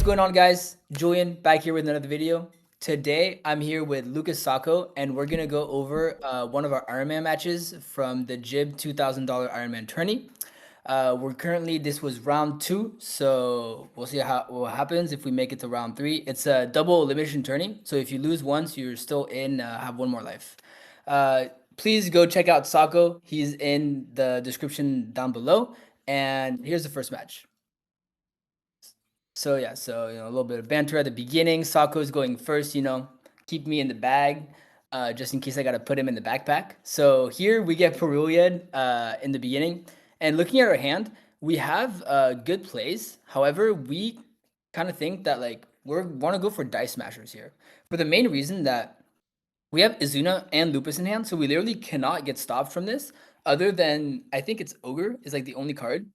What's going on, guys? Julien back here with another video. Today, I'm here with Lucas Sacco, and we're gonna go over one of our Ironman matches from the Jib $2,000 Ironman tourney. This was round 2, so we'll see what happens if we make it to round 3. It's a double elimination tourney, so if you lose once, you're still in, have one more life. Please go check out Sacco. He's in the description down below, and here's the first match. So yeah, a little bit of banter at the beginning. Sacco's going first, keep me in the bag, just in case I gotta put him in the backpack. So here we get Perulian in the beginning, and looking at our hand, we have good plays. However, we kind of think that we want to go for dice smashers here, for the main reason that we have Izuna and Lupus in hand, so we literally cannot get stopped from this. Other than I think it's Ogre is like the only card.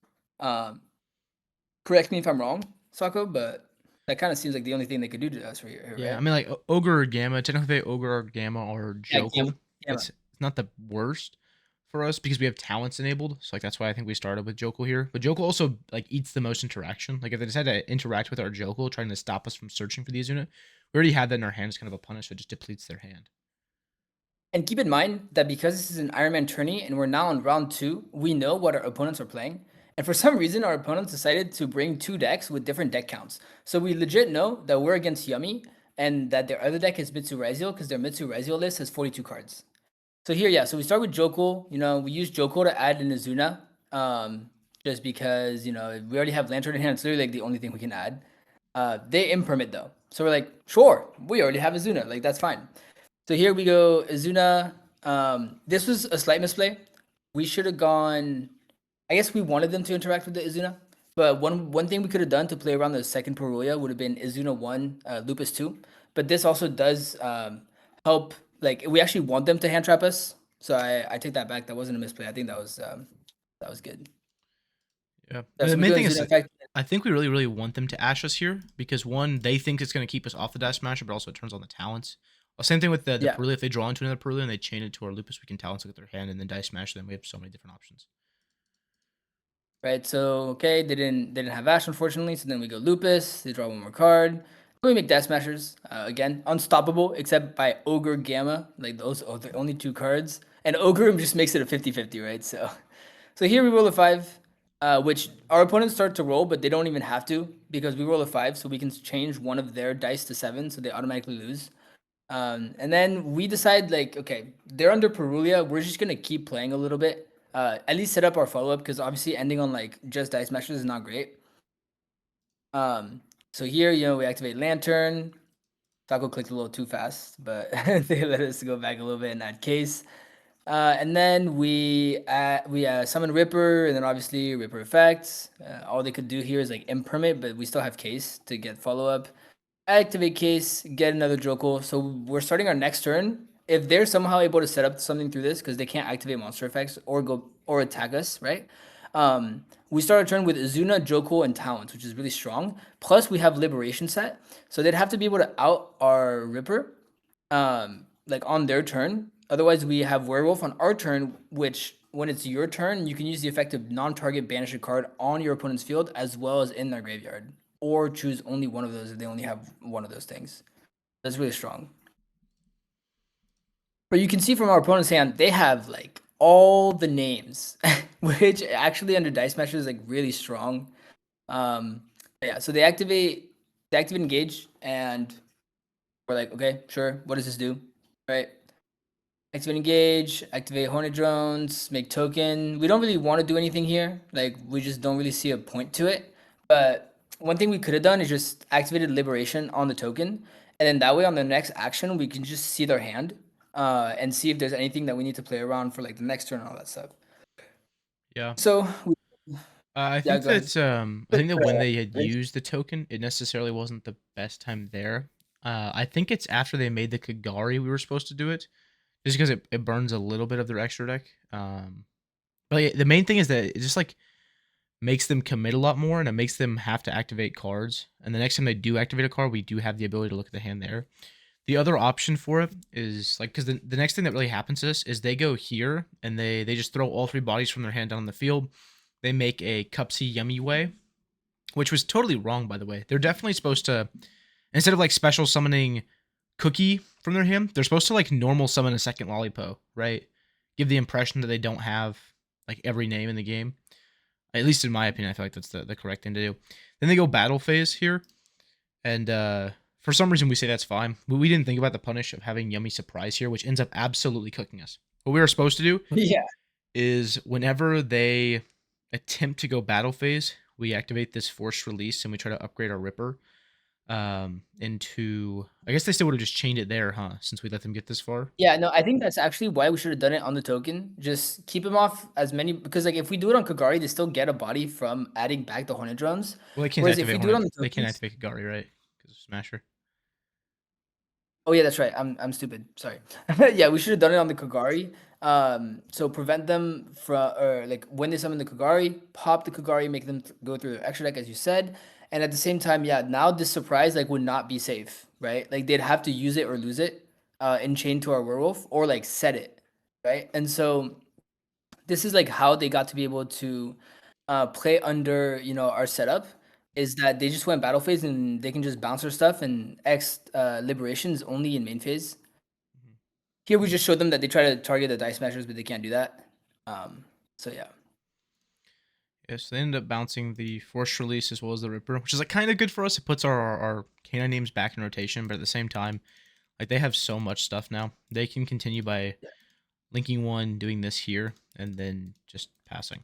Correct me if I'm wrong, Sacco, but that kind of seems like the only thing they could do to us right here, Yeah, right? I mean, like Ogre or Gamma. Technically, Ogre or Gamma or Yeah, Jokel. Gamma. It's not the worst for us because we have talents enabled. So that's why I think we started with Jokel here. But Jokel also eats the most interaction. If they decide to interact with our Jokel, trying to stop us from searching for these unit, we already had that in our hand as kind of a punish, so it just depletes their hand. And keep in mind that because this is an Ironman tourney and we're now in round 2, we know what our opponents are playing. And for some reason, our opponents decided to bring 2 decks with different deck counts. So we legit know that we're against Yummy and that their other deck is Mitsu Raziel because their Mitsu Raziel list has 42 cards. So here, yeah, so we start with Jokel. We use Jokel to add in Izuna, just because, we already have Lantern in hand. It's literally the only thing we can add. They impermit though. So we're like, sure, we already have Izuna. That's fine. So here we go, Izuna. This was a slight misplay. We should have gone. I guess we wanted them to interact with the Izuna, but one thing we could have done to play around the second Perulia would have been Izuna 1, Lupus 2. But this also does help. We actually want them to hand trap us. So I take that back. That wasn't a misplay. I think that was good. Yeah, So the we main go thing is Izuna effect. I think we really want them to ash us here because one, they think it's going to keep us off the Dash Smasher, but also it turns on the talents. Same thing with the Yeah. Perulia. If they draw into another Perulia and they chain it to our Lupus, we can talents look at their hand and then Dice Smash them. We have so many different options. Right. So okay, they didn't have Ash unfortunately. So then we go Lupus. They draw one more card. We make Death Smashers again, unstoppable except by Ogre Gamma. Those are the only 2 cards, and Ogre just makes it a 50-50, right? So here we roll a 5, which our opponents start to roll, but they don't even have to because we roll a 5, so we can change one of their dice to 7, so they automatically lose. And then we decide okay, they're under Perulia. We're just gonna keep playing a little bit. At least set up our follow up because obviously ending on just dice smashers is not great. So here we activate Lantern. Taco clicked a little too fast, but they let us go back a little bit in that case. And then we summon Ripper, and then obviously Ripper effects. All they could do here is impermit, but we still have case to get follow up. Activate case, get another Jokel. So we're starting our next turn. If they're somehow able to set up something through this, because they can't activate monster effects or attack us, right? We start our turn with Izuna, Jokel, and Talents, which is really strong. Plus, we have Liberation set, so they'd have to be able to out our Ripper, on their turn. Otherwise, we have Werewolf on our turn, which when it's your turn, you can use the effect of non-target banish a card on your opponent's field as well as in their graveyard, or choose only one of those if they only have one of those things. That's really strong. But you can see from our opponent's hand, they have all the names, which actually under Dice Smasher is really strong. Yeah, so they activate engage, and we're like, okay, sure. What does this do? Right? Activate engage, activate Hornet drones, make token. We don't really want to do anything here. We just don't really see a point to it. But one thing we could have done is just activated liberation on the token. And then that way on the next action, we can just see their hand and see if there's anything that we need to play around for the next turn and all that stuff. Yeah. So, I yeah, think go ahead. that when they had used the token, it necessarily wasn't the best time there. I think it's after they made the Kagari we were supposed to do it, just because it burns a little bit of their extra deck. But yeah, the main thing is that it just makes them commit a lot more, and it makes them have to activate cards. And the next time they do activate a card, we do have the ability to look at the hand there. The other option for it is because the next thing that really happens to us is they go here and they just throw all 3 bodies from their hand down the field. They make a Cupsy Yummy Way, which was totally wrong, by the way. They're definitely supposed to, instead of like special summoning Cookie from their hand, they're supposed to like normal summon a second Lollipo, right? Give the impression that they don't have like every name in the game. At least in my opinion, I feel like that's the correct thing to do. Then they go battle phase here, and for some reason we say that's fine. But we didn't think about the punish of having Yummy Surprise here, which ends up absolutely cooking us. What we were supposed to do Yeah. is whenever they attempt to go battle phase, we activate this forced release and we try to upgrade our Ripper into, I guess they still would have just chained it there, huh? Since we let them get this far. Yeah, no, I think that's actually why we should have done it on the token. Just keep him off as many, because like if we do it on Kagari, they still get a body from adding back the Hornet drones. Well, they can't Whereas if we activate do it on Hornet. the They can't tokens, activate Kagari, right? Because of Smasher. oh yeah, that's right. I'm stupid. Sorry. Yeah, we should have done it on the Kagari. So prevent them from, or like when they summon the Kagari, pop the Kagari, make them go through their extra deck as you said, and at the same time, yeah, now this surprise like would not be safe, right? Like they'd have to use it or lose it, in chain to our werewolf, or like set it, right? And so this is like how they got to be able to play under our setup, is that they just went battle phase and they can just bounce their stuff, and X liberation is only in main phase. Mhm. Here we just showed them that they try to target the dice smashers, but they can't do that. So yeah. Yes, they ended up bouncing the forced release as well as the Ripper, which is like kind of good for us. It puts our canine names back in rotation, but at the same time, like they have so much stuff now. They can continue by linking one, doing this here, and then just passing.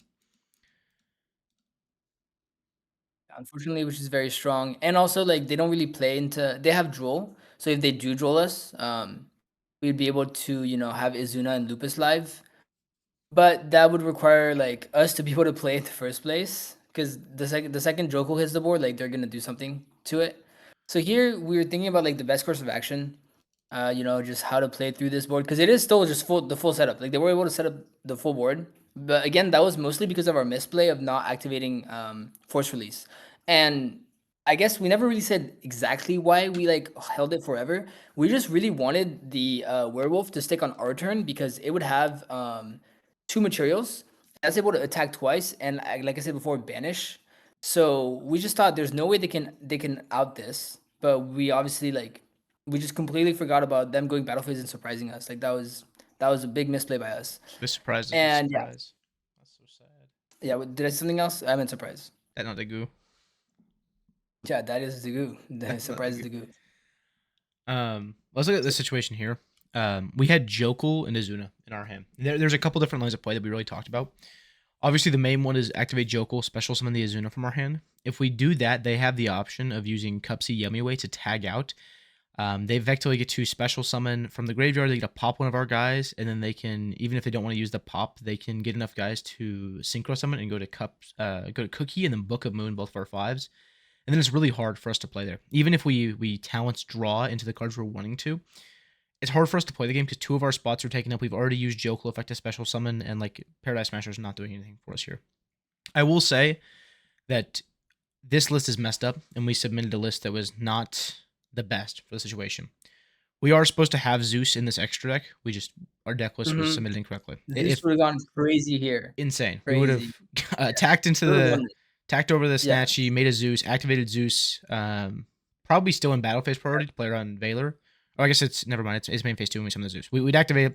Unfortunately, which is very strong. And also like they don't really play into, they have droll. So if they do droll us, we'd be able to, have Izuna and Lupus live. But that would require like us to be able to play in the first place, because the second Joko hits the board, like they're gonna do something to it. So here we were thinking about like the best course of action, just how to play through this board, because it is still just the full setup. Like they were able to set up the full board, but again, that was mostly because of our misplay of not activating force release. And I guess we never really said exactly why we like held it forever. We just really wanted the werewolf to stick on our turn, because it would have two materials that's able to attack twice, and like I said before, banish. So we just thought there's no way they can out this, but we obviously like we just completely forgot about them going battle phase and surprising us. Like that was a big misplay by us. This surprise is a And yeah, surprise. That's so sad. yeah. Did I say something else? I meant surprise. That not the goo. Yeah, that is the goo. The That's not the surprise is goo. the goo. Let's look at the situation here. We had Jokul and Azuna in our hand. There's a couple different lines of play that we really talked about. Obviously, the main one is activate Jokul, special summon the Azuna from our hand. If we do that, they have the option of using Cupsy Yumiway to tag out. They effectively get to special summon from the graveyard. They get to pop one of our guys, and then they can, even if they don't want to use the pop, they can get enough guys to synchro summon and go to Cookie and then Book of Moon, both of our fives. And then it's really hard for us to play there. Even if we talents draw into the cards we're wanting to, it's hard for us to play the game because two of our spots are taken up. We've already used Jokul effective special summon, and like Paradise Smasher is not doing anything for us here. I will say that this list is messed up, and we submitted a list that was not the best for the situation. We are supposed to have Zeus in this extra deck. Our deck list was submitted incorrectly. This would have gone crazy here. Insane. We would Crazy. have tacked into We would've the won it. tacked over the Yeah. Snatchy, made a Zeus, activated Zeus. Probably still in battle phase priority to play around Valor. Or I guess it's never mind. It's main phase 2 when we summon the Zeus. We'd activate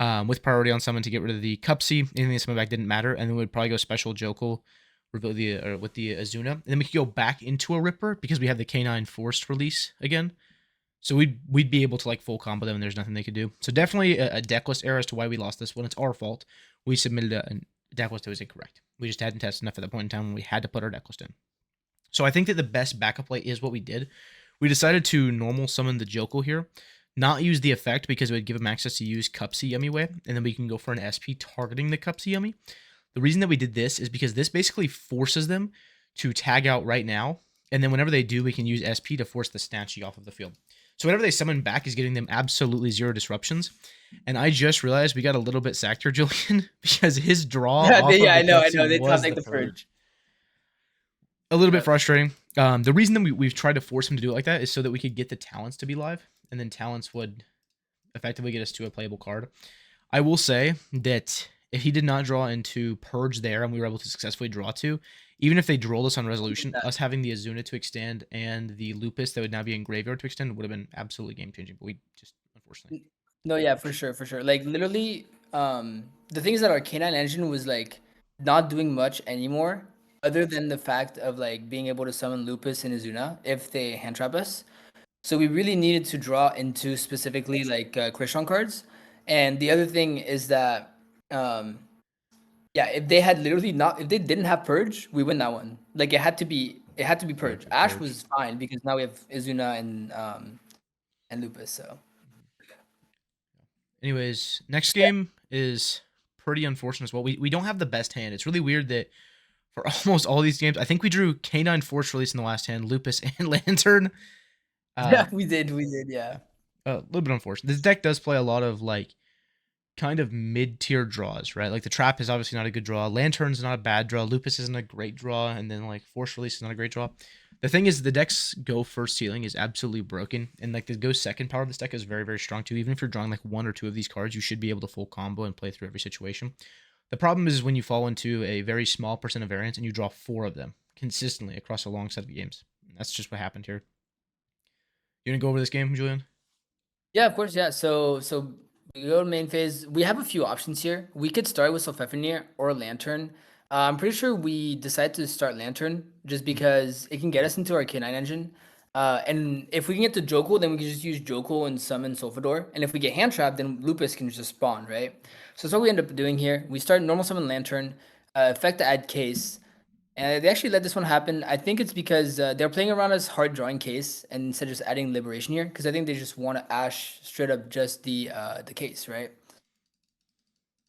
it with priority on summon to get rid of the Cupsy. Anything that summon back didn't matter, and then we'd probably go special Jokul with the Azuna, and then we could go back into a Ripper because we have the K9 forced release again. So we'd be able to like full combo them, and there's nothing they could do. So definitely a deck list error as to why we lost this one. It's our fault. We submitted a deck list that was incorrect. We just hadn't tested enough at that point in time when we had to put our deck list in. So I think that the best backup play is what we did. We decided to normal summon the Jokul here, not use the effect because it would give him access to use Cupsy Yummy Way, and then we can go for an SP targeting the Cupsy Yummy. The reason that we did this is because this basically forces them to tag out right now, and then whenever they do, we can use SP to force the Snatchy off of the field. So whatever they summon back is getting them absolutely zero disruptions. And I just realized we got a little bit sacked here, Julian, because his draw off of the I know. Cupsy They was thought like the the purge. purge. A little bit frustrating. The reason that we've tried to force him to do it like that is so that we could get the talents to be live, and then talents would effectively get us to a playable card. I will say that if he did not draw into Purge there and we were able to successfully draw to, even if they drolled us on resolution, That- us having the Azuna to extend and the Lupus that would now be in graveyard to extend would have been absolutely game changing. But we just unfortunately. No, yeah, for sure, for sure. Like literally, the thing is that our canine engine was like not doing much anymore, other than the fact of like being able to summon Lupus and Izuna if they hand trap us. So we really needed to draw into specifically like Krishon cards. And the other thing is that, um, yeah, if they had literally not, if they didn't have Purge, we win that one. Like it had to be Right, Purge. the Ash purge. was fine because now we have Izuna and Lupus. So Anyways, next game is pretty unfortunate as well. We don't have the best hand. It's really weird that for almost all these games, I think we drew Canine Force Release in the last hand, Lupus and Lantern. Uh, yeah, we did, yeah. a little bit unfortunate. This deck does play a lot of like kind of mid-tier draws, right? Like the Trap is obviously not a good draw. Lantern's not a bad draw. Lupus isn't a great draw, and then like Force Release is not a great draw. The thing is, the deck's go first ceiling is absolutely broken, and like the go second power of this deck is very, very strong too. Even if you're drawing like one or two of these cards, you should be able to full combo and play through every situation. The problem is when you fall into a very small percent of variance and you draw four of them consistently across a long set of games. That's just what happened here. You want to go over this game, Julian? Yeah, of course, yeah. So we go to main phase. We have a few options here. We could start with Sulfefinir or Lantern. I'm pretty sure we decided to start Lantern just because it can get us into our K9 engine. And if we can get to Jokul, then we can just use Jokul and summon Sulfador. And if we get hand trapped, then Lupus can just spawn, right? So that's what we end up doing here. We start normal summon Lantern, effect to add case. And they actually let this one happen. I think it's because they're playing around as hard drawing case and instead of just adding liberation here, because I think they just want to ash straight up just the case, right?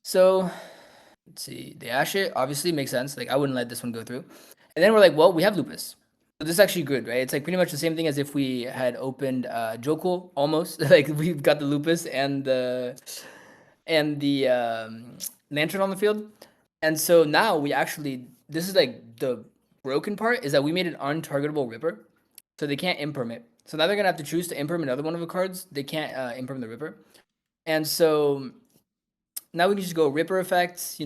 So let's see, they ash it. Obviously, makes sense. Like I wouldn't let this one go through. And then we're like, well, we have Lupus. So this is actually good, right? It's like pretty much the same thing as if we had opened Jokul almost. Like we've got the Lupus and the lantern on the field. And so now we actually, this is like the broken part is that we made an untargetable Ripper. So they can't imperm it. So now they're going to have to choose to imperm another one of the cards. They can't imperm the Ripper. And so now we can just go Ripper effects,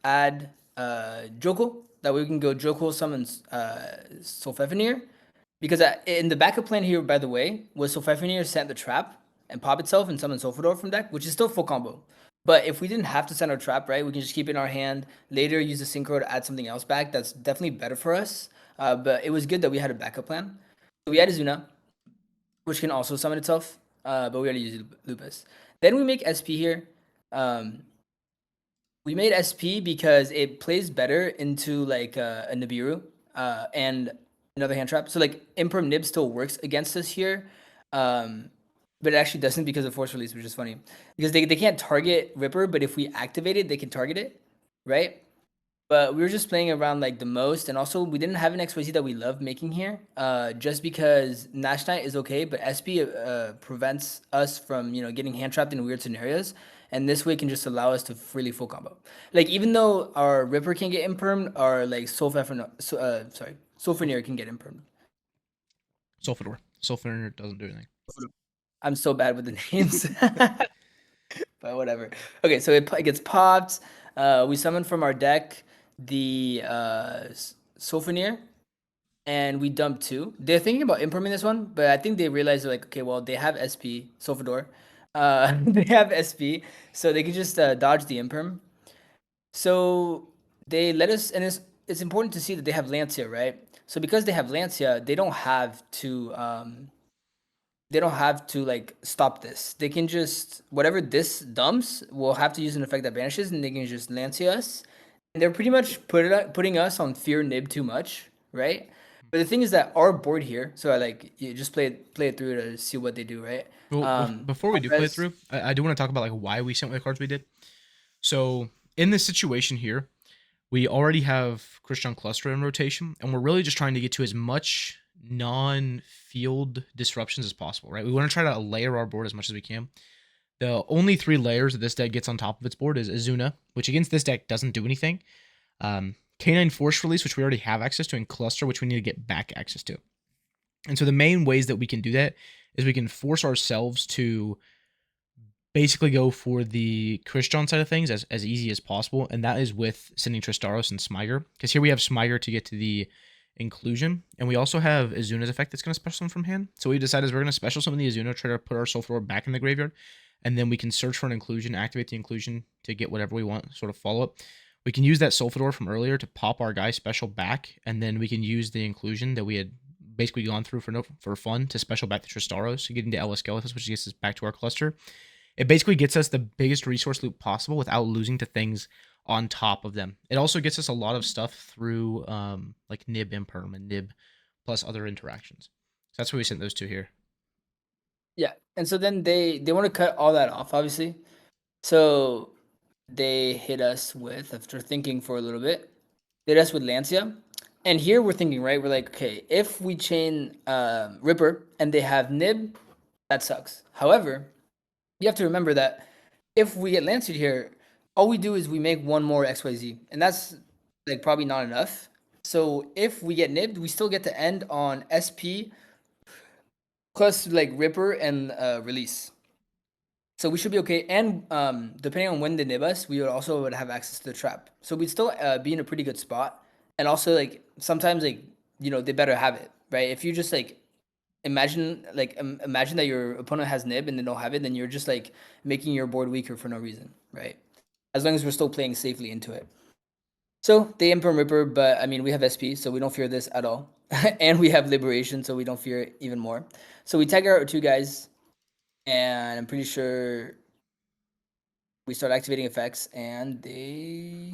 add Jokul. That way we can go Jokul summons Sulfefinir. Because in the backup plan here, by the way, was Sulfefinir sent the trap and pop itself and summon Sulfador from deck, which is still full combo. But if we didn't have to send our trap, right, we can just keep it in our hand, later use the synchro to add something else back. That's definitely better for us. But it was good that we had a backup plan. So we had Izuna, which can also summon itself, but we already used Lupus. Then we make SP here. We made SP because it plays better into like a Nibiru and another hand trap. So like Imperm Nib still works against us here, but it actually doesn't because of Force Release, which is funny. Because they can't target Ripper, but if we activate it, they can target it, right? But we were just playing around like the most, and also we didn't have an XYZ that we love making here. Just because Nash Knight is okay, but SP prevents us from getting hand trapped in weird scenarios, and this way can just allow us to freely full combo. Like even though our Ripper can get impermed, our like Sulfenir can get impermed. Sulfador. Sulfador doesn't do anything. I'm so bad with the names. But whatever. Okay, so it gets popped. We summon from our deck the Sulfenir, and we dump two. They're thinking about improving this one, but I think they realize they're like, okay, well, they have SP, Sulfador. They have SP, so they can just dodge the imperm. So they let us, and it's important to see that they have Lancia, right? So because they have Lancia, they don't have to like stop this. They can just whatever this dumps, we'll have to use an effect that banishes, and they can just Lancia us. And they're pretty much putting us on fear nib too much, right? But the thing is that our board here, so I like you just play it through to see what they do, right? Well, before we do play through, I do want to talk about like why we sent the cards we did. So in this situation here, we already have Christian Cluster in rotation, and we're really just trying to get to as much non-field disruptions as possible, right? We want to try to layer our board as much as we can. The only three layers that this deck gets on top of its board is Azuna, which against this deck doesn't do anything. Canine Force Release, which we already have access to, and Cluster, which we need to get back access to. And so the main ways that we can do that is we can force ourselves to basically go for the Christian side of things as easy as possible, and that is with sending Tristaros and Smyger. Because here we have Smyger to get to the inclusion, and we also have Azuna's effect that's going to special summon from hand. So what we decided is we're going to special summon the Azuna, try to put our Sulfur back in the graveyard, and then we can search for an inclusion, activate the inclusion to get whatever we want, sort of follow up. We can use that Sulfador from earlier to pop our guy special back, and then we can use the inclusion that we had basically gone through for fun to special back the Tristaros to get into Ela Skeletus, which gets us back to our cluster. It basically gets us the biggest resource loop possible without losing to things on top of them. It also gets us a lot of stuff through like Nib Imperm and Nib plus other interactions. So that's why we sent those two here. Yeah, and so then they want to cut all that off, obviously. So they hit us with, after thinking for a little bit, they hit us with Lancia. And here we're thinking, right? We're like, okay, if we chain Ripper and they have Nib, that sucks. However, you have to remember that if we get Lanced here, all we do is we make one more XYZ, and that's like probably not enough. So if we get nibbed, we still get to end on SP plus like Ripper and release. So we should be okay. And depending on when they nib us, we would have access to the trap. So we'd still be in a pretty good spot. And also like sometimes like they better have it, right? If you just like imagine that your opponent has nib and they don't have it, then you're just like making your board weaker for no reason, right? As long as we're still playing safely into it. So they Imperm Ripper, but I mean we have SP, so we don't fear this at all. And we have Liberation, so we don't fear it even more. So we tag our two guys, and I'm pretty sure we start activating effects, and they.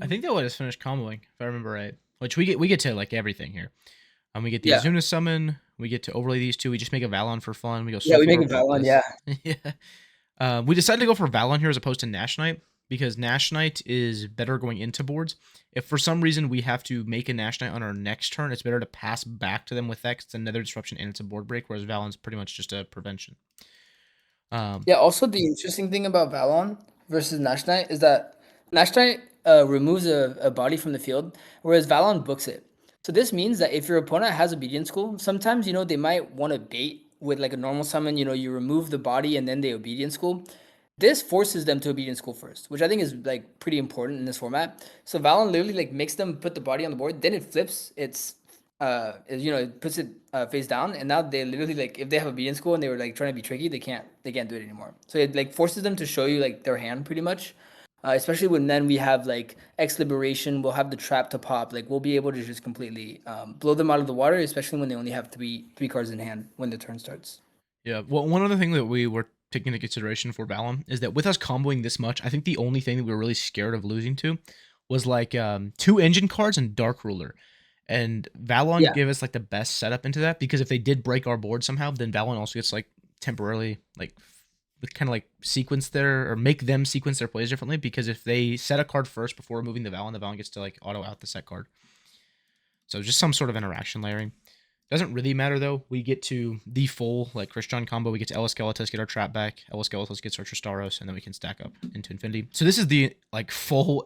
I think they'll let us finish comboing, if I remember right. Which we get to like everything here. We get the Azuna summon. We get to overlay these two. We just make a Valon for fun. We go. Yeah, we make a Valon. Yeah. Yeah. We decided to go for Valon here as opposed to Nash Knight because Nash Knight is better going into boards. If for some reason we have to make a Nash Knight on our next turn, it's better to pass back to them with X. It's another disruption and it's a board break, whereas Valon's pretty much just a prevention. Yeah. Also, the interesting thing about Valon versus Nash Knight is that Nash Knight removes a body from the field, whereas Valon books it. So this means that if your opponent has Obedience School, sometimes they might want to bait with like a normal summon. You remove the body and then they Obedience School. This forces them to Obedience School first, which I think is like pretty important in this format. So Valon literally like makes them put the body on the board, then it flips it puts it face down, and now they literally like if they have Obedience School and they were like trying to be tricky, they can't do it anymore. So it like forces them to show you like their hand pretty much. Especially when then we have like X Liberation, we'll have the trap to pop. Like we'll be able to just completely blow them out of the water, especially when they only have three cards in hand when the turn starts. Yeah. Well, one other thing that we were taking into consideration for Valon is that with us comboing this much, I think the only thing that we were really scared of losing to was like 2 engine cards and Dark Ruler. And Valon gave us like the best setup into that because if they did break our board somehow, then Valon also gets like temporarily like kind of like sequence their or make them sequence their plays differently because if they set a card first before moving the Valon gets to like auto out the set card. So just some sort of interaction layering. Doesn't really matter though. We get to the full like Christian combo. We get to Ela Skeletus, get our trap back. Ela Skeletus gets our Tristaros, and then we can stack up into infinity. So this is the like full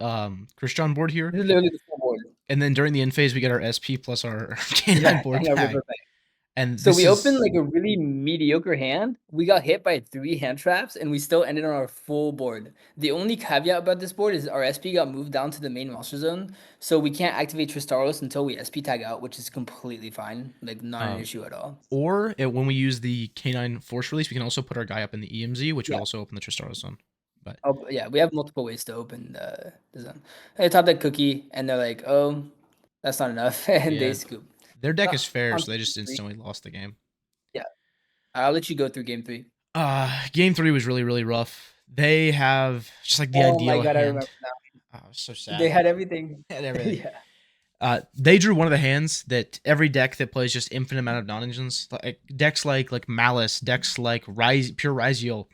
Christian board here. This is literally the full board. And then during the end phase, we get our SP plus our K9 board back. And so we opened like a really mediocre hand. We got hit by 3 hand traps, and we still ended on our full board. The only caveat about this board is our SP got moved down to the main monster zone, so we can't activate Tristaros until we SP tag out, which is completely fine, like not an issue at all. Or when we use the K9 force release, we can also put our guy up in the EMZ, which would also open the Tristaros zone. But we have multiple ways to open the zone. They top that cookie, and they're like, "Oh, that's not enough," and they scoop. Their deck is fair, so they just instantly lost the game. Yeah. I'll let you go through game 3. Game 3 was really, really rough. They have just like the ideal my God, hand. I remember now. Oh, so sad. They had everything. They had everything. Yeah. They drew one of the hands that every deck that plays just infinite amount of non-engines, like decks like Malice, decks like Pure Ryziel,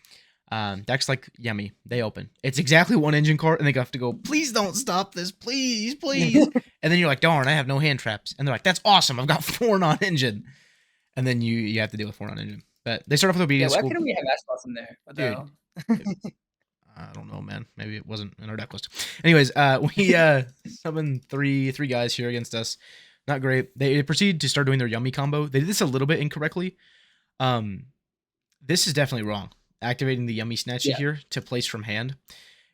decks like Yummy, they open. It's exactly one engine card, and they have to go, please don't stop this, please, please. And then you're like, darn, I have no hand traps. And they're like, that's awesome, I've got 4 non-engine. And then you have to deal with 4 non-engine. But they start off with Obedience School. Why couldn't we have Ashboss in there? What the hell? I don't know, man. Maybe it wasn't in our deck list. Anyways, we summoned three guys here against us. Not great. They proceed to start doing their Yummy combo. They did this a little bit incorrectly. This is definitely wrong. activating the Yummy Snatchy Yeah. here to place from hand.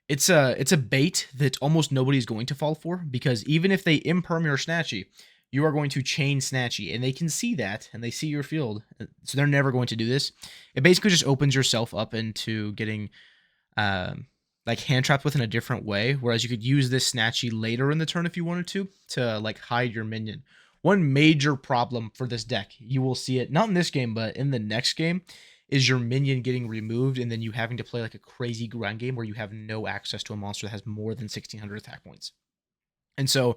It's a bait that almost nobody's going to fall for, because even if they imperm your Snatchy, you are going to chain Snatchy, and they can see that, and they see your field, so they're never going to do this. It basically just opens yourself up into getting like hand trapped with in a different way, whereas you could use this Snatchy later in the turn if you wanted to like hide your minion. One major problem for this deck, you will see it not in this game, but in the next game, is your minion getting removed and then you having to play like a crazy grind game where you have no access to a monster that has more than 1600 attack points. And so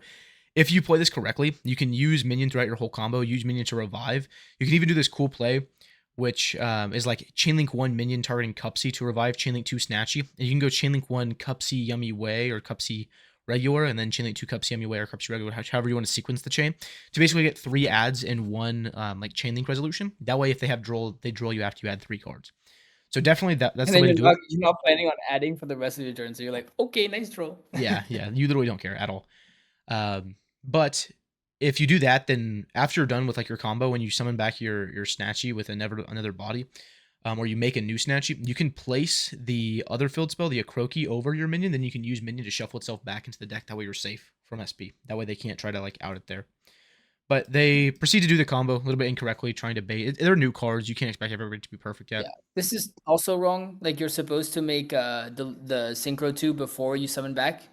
if you play this correctly, you can use minion throughout your whole combo, use minion to revive. You can even do this cool play, which is like Chainlink 1 minion targeting Cupsy to revive Chainlink 2 Snatchy. And you can go Chainlink 1 Cupsy Yummy Way or Cupsy regular, and then Chainlink 2 Cupsy Yummy Way or Cupsy regular, however you want to sequence the chain, to basically get 3 adds in one like Chainlink resolution. That way, if they have droll, they droll you after you add 3 cards. So definitely that's And the then way to do it. you're not planning on adding for the rest of your turn, so you're like, okay, nice draw. Yeah, you literally don't care at all. But if you do that, then after you're done with like your combo, when you summon back your Snatchy with another body, or you make a new Snatchy, you can place the other field spell, the Akroki, over your minion. Then you can use minion to shuffle itself back into the deck. That way you're safe from SP. That way they can't try to like out it there. But they proceed to do the combo a little bit incorrectly, trying to bait. They're new cards. You can't expect everybody to be perfect yet. Yeah, this is also wrong. Like you're supposed to make the synchro 2 before you summon back.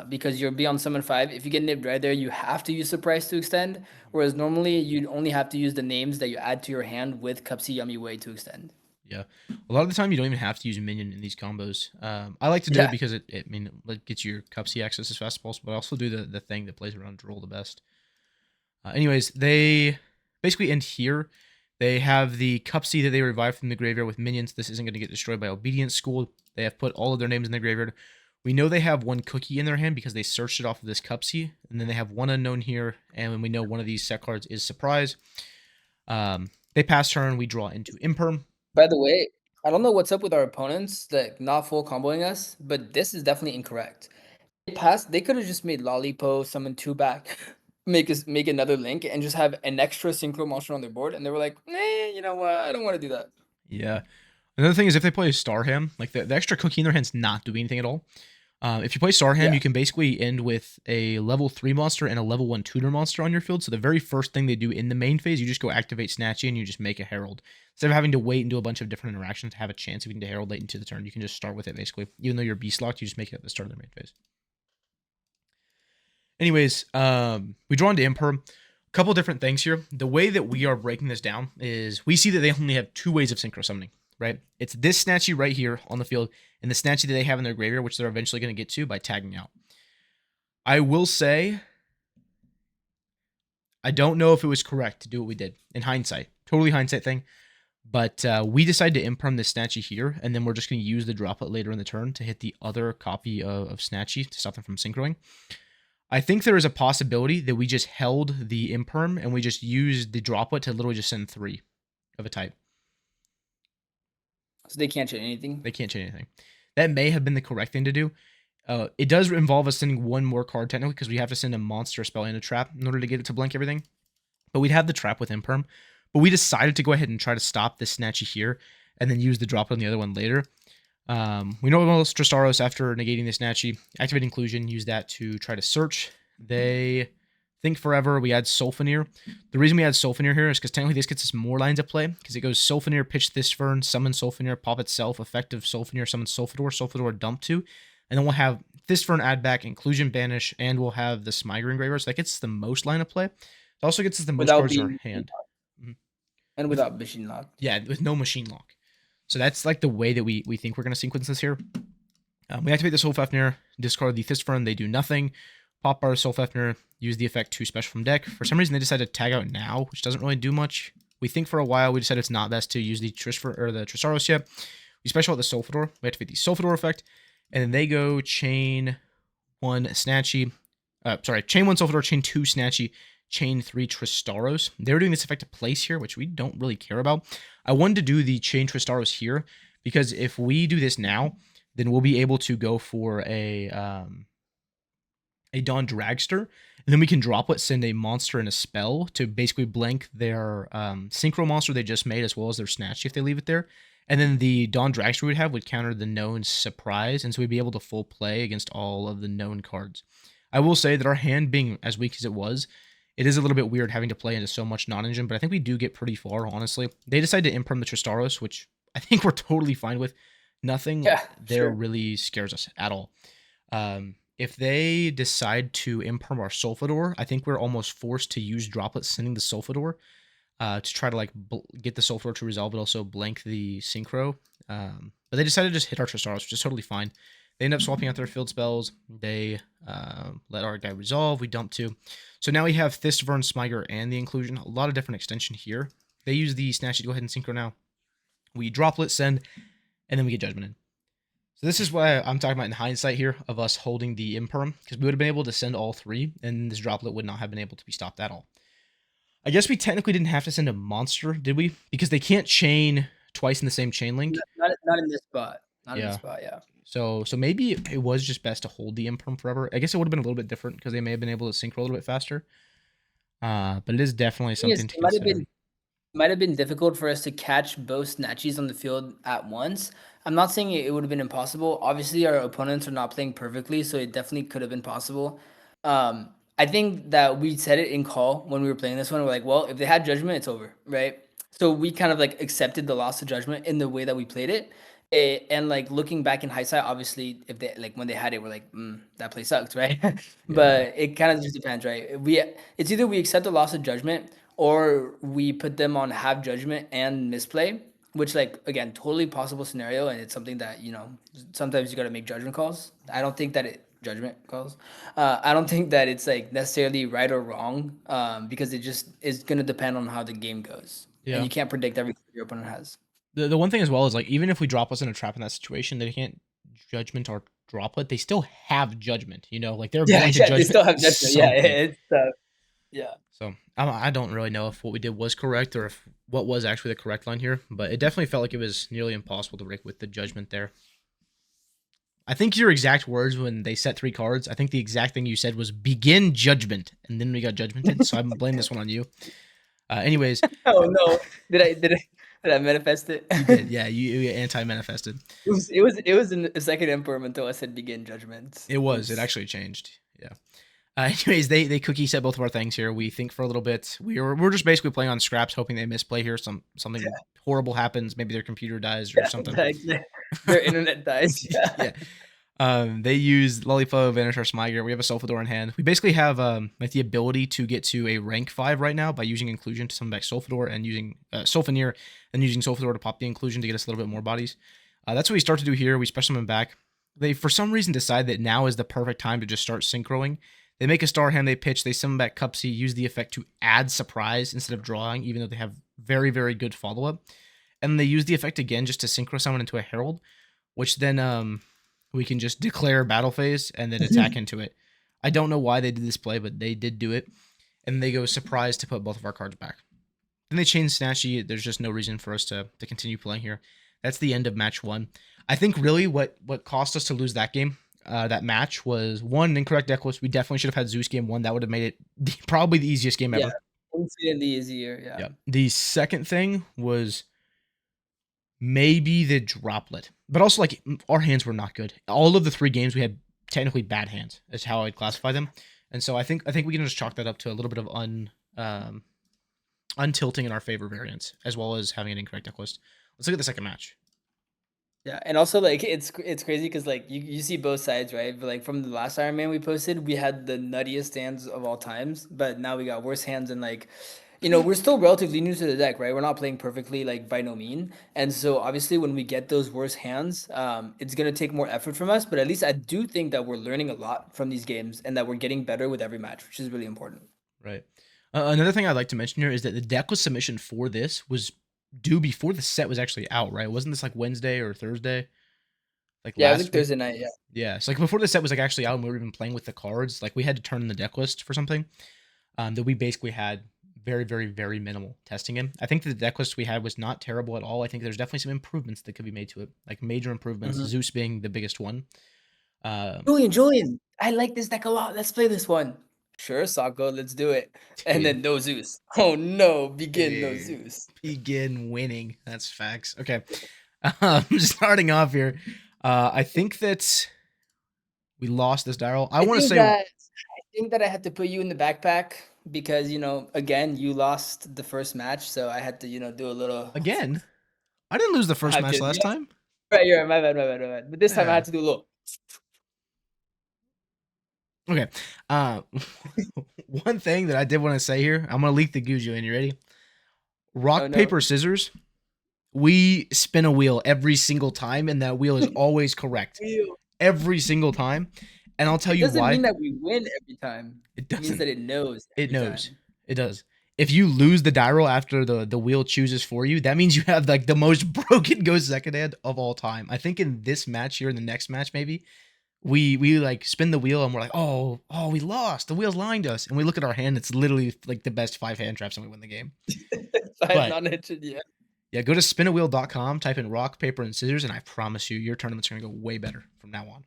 Because you're beyond summon 5. If you get nipped right there, you have to use surprise to extend. Whereas normally you'd only have to use the names that you add to your hand with Cupsy Yummy Way to extend. Yeah, a lot of the time you don't even have to use a minion in these combos. I like to do it because it gets your Cupsy access as fast as possible, but I also do the thing that plays around droll the best. Anyways, they basically end here. They have the Cupsy that they revived from the graveyard with minions. This isn't going to get destroyed by Obedience School. They have put all of their names in the graveyard. We know they have one cookie in their hand because they searched it off of this Cupsy. And then they have one unknown here. And we know one of these set cards is Surprise. They pass turn. We draw into Imperm. By the way, I don't know what's up with our opponents that not full comboing us, but this is definitely incorrect. They could have just made Lollipo, summon 2 back, make another link, and just have an extra synchro monster on their board. And they were like, you know what? I don't want to do that. Yeah. Another thing is if they play Starham, like the extra cookie in their hand's not doing anything at all. If you play Starham, you can basically end with a level 3 monster and a level 1 tutor monster on your field. So the very first thing they do in the main phase, you just go activate Snatchy and you just make a Herald. Instead of having to wait and do a bunch of different interactions to have a chance of getting to Herald late into the turn, you can just start with it basically. Even though you're beast locked, you just make it at the start of their main phase. Anyways, we draw into Imperm. A couple different things here. The way that we are breaking this down is we see that they only have 2 ways of synchro summoning, right? It's this Snatchy right here on the field and the Snatchy that they have in their graveyard, which they're eventually going to get to by tagging out. I will say, I don't know if it was correct to do what we did in hindsight. Totally hindsight thing. But we decided to imperm this Snatchy here, and then we're just going to use the droplet later in the turn to hit the other copy of Snatchy to stop them from synchroing. I think there is a possibility that we just held the imperm and we just used the droplet to literally just send 3 of a type. So they can't change anything? They can't change anything. That may have been the correct thing to do. It does involve us sending 1 more card technically because we have to send a monster, a spell, and a trap in order to get it to blank everything. But we'd have the trap with imperm. But we decided to go ahead and try to stop this Snatchy here and then use the droplet on the other one later. We know about Tristaros after negating the Snatchy. Activate Inclusion, use that to try to search. They think forever. We add Sulfonir. The reason we add Sulfonir here is because technically this gets us more lines of play because it goes Sulfonir, pitch Thistfern, summon Sulfonir, pop itself, effective Sulfonir, summon Sulfador, Sulfador dump 2. And then we'll have Thistfern add back, Inclusion banish, and we'll have the Smygre Engraver. So that gets us the most line of play. It also gets us the most cards in our hand. And without machine lock. Yeah, with no machine lock. So that's like the way that we think we're going to sequence this here. We activate the Soulfafnir, discard the Thistfern, they do nothing. Pop our Soulfafnir, use the effect 2 special from deck. For some reason, they decided to tag out now, which doesn't really do much. We think for a while, we decided it's not best to use the Tristaros yet. We special out the Sulfador, we activate the Sulfador effect, and then they go chain 1 Snatchy. Chain 1 Sulfador, chain 2 Snatchy, chain 3 Tristaros. They were doing this effective place here, which we don't really care about. I wanted to do the chain Tristaros here because if we do this now, then we'll be able to go for a a Dawn Dragster, and then we can droplet send a monster and a spell to basically blank their synchro monster they just made, as well as their snatch if they leave it there. And then the Dawn Dragster we'd have would counter the known surprise, and so we'd be able to full play against all of the known cards. I will say that our hand being as weak as it is a little bit weird having to play into so much non-engine, but I think we do get pretty far, honestly. They decided to imperm the Tristaros, which I think we're totally fine with. Nothing Yeah, there sure. really scares us at all. If they decide to imperm our Sulfador, I think we're almost forced to use droplets sending the Sulfador to try to like get the Sulfador to resolve, but also blank the Synchro. But they decided to just hit our Tristaros, which is totally fine. They end up swapping out their field spells. They let our guy resolve. We dump two. So now we have Thistvern, Smiger, and the Inclusion. A lot of different extension here. They use the Snatch to go ahead and Synchro now. We droplet, send, and then we get Judgment in. So this is why I'm talking about in hindsight here of us holding the Imperm, because we would have been able to send all three, and this droplet would not have been able to be stopped at all. I guess we technically didn't have to send a monster, did we? Because they can't chain twice in the same chain link. Not in this spot. Not in Yeah. this spot, yeah. So maybe it was just best to hold the Imperm forever. I guess it would have been a little bit different because they may have been able to sync a little bit faster. But it is definitely something to consider. Might have been difficult for us to catch both snatchies on the field at once. I'm not saying it would have been impossible. Obviously, our opponents are not playing perfectly, so it definitely could have been possible. I think that we said it in call when we were playing this one. We're like, well, if they had judgment, it's over, right? So we kind of like accepted the loss of judgment in the way that we played it. And like looking back in hindsight, obviously, if they like when they had it, we're like, that play sucked, right? But it kind of just depends, right? It's either we accept the loss of judgment or we put them on have judgment and misplay, which like again totally possible scenario, and it's something that sometimes you got to make judgment calls. I don't think that it judgment calls. I don't think that it's like necessarily right or wrong, because it just is gonna depend on how the game goes, and Yeah. you can't predict everything your opponent has. The one thing as well is like even if we drop us in a trap in that situation, they can't judgment our droplet. They still have judgment. Like they're Yeah, going to yeah, they judgment still have judgment. Yeah, something. it's yeah. So I don't really know if what we did was correct or if what was actually the correct line here, but it definitely felt like it was nearly impossible to break with the judgment there. I think your exact words when they set 3 cards, I think the exact thing you said was begin judgment, and then we got judgmented. So I'm blaming this one on you. Anyways, Oh no, did I manifest it? you did, yeah. You anti-manifested. It was in the second imperm until I said begin judgment. It was. It actually changed. Yeah. Anyways, they cookie set both of our things here. We think for a little bit. We're just basically playing on scraps, hoping they misplay here. Something horrible happens. Maybe their computer dies or something. Their internet dies. Yeah. They use Lollipop, Vanish, or Smiger. We have a Sulfador in hand. We basically have like the ability to get to a rank 5 right now by using Inclusion to summon back Sulfador and using Sulfaneer and using Sulfador to pop the Inclusion to get us a little bit more bodies. That's what we start to do here. We special summon back. They, for some reason, decide that now is the perfect time to just start synchroing. They make a star hand, they pitch, they summon back Cupsy, use the effect to add surprise instead of drawing, even though they have very, very good follow-up. And they use the effect again just to synchro summon into a Herald, which then we can just declare battle phase and then attack into it. I don't know why they did this play, but they did do it. And they go surprise to put both of our cards back. Then they chain Snatchy. There's just no reason for us to continue playing here. That's the end of match 1. I think really what cost us to lose that game, that match, was one, incorrect deck list. We definitely should have had Zeus game 1. That would have made it probably the easiest game ever. Infinitely easier, yeah. The second thing was maybe the droplet, but also like our hands were not good. All of the 3 games we had technically bad hands. Is how I'd classify them. And so I think we can just chalk that up to a little bit of untilting in our favor variance, as well as having an incorrect deck list. Let's look at the second match. Yeah, and also like it's crazy because like you see both sides, right? But like from the last Ironman we posted, we had the nuttiest hands of all times, but now we got worse hands, and like we're still relatively new to the deck, right? We're not playing perfectly, like by no mean, and so obviously when we get those worse hands, it's gonna take more effort from us. But at least I do think that we're learning a lot from these games, and that we're getting better with every match, which is really important. Right. Another thing I'd like to mention here is that the deck list submission for this was due before the set was actually out, right? Wasn't this like Wednesday or Thursday? Like Yeah, it last was like Thursday night. Yeah. Yeah, so like before the set was like actually out and we were even playing with the cards, like we had to turn in the deck list for something that we basically had very, very, very minimal testing in. I think the deck list we had was not terrible at all. I think there's definitely some improvements that could be made to it, like major improvements, Zeus being the biggest one. Um, Julian, I like this deck a lot. Let's play this one. Sure, Sacco, let's do it. And dude, then no Zeus. Oh no, begin no dude, Zeus. begin winning. That's facts. Okay, starting off here. I think that we lost this dial. I I want to think say that I had to put you in the backpack because again you lost the first match, so I had to do a little. again. I didn't lose the first I'm match kidding. last time. Right, you're right. My bad. But this time I Yeah. had to do a little. Okay. Uh, one thing that I did want to say here, I'm gonna leak the Gujo in. You ready? Oh Rock, no. paper, scissors. We spin a wheel every single time, and that wheel is always correct Wheel. every single time. And I'll tell It you doesn't mean why. that we win every time. It It means doesn't. that it knows It every knows. time. It does. If you lose the die roll after the wheel chooses for you, that means you have like the most broken go second hand of all time. I think in this match here, in the next match, maybe we like spin the wheel and we're like, oh, we lost. The wheel's lying to us, and we look at our hand. It's literally like the best 5 hand traps, and we win the game. I'm But not mentioned yet. yeah, go to spinawheel.com, type in rock, paper, and scissors, and I promise you, your tournament's gonna go way better from now on.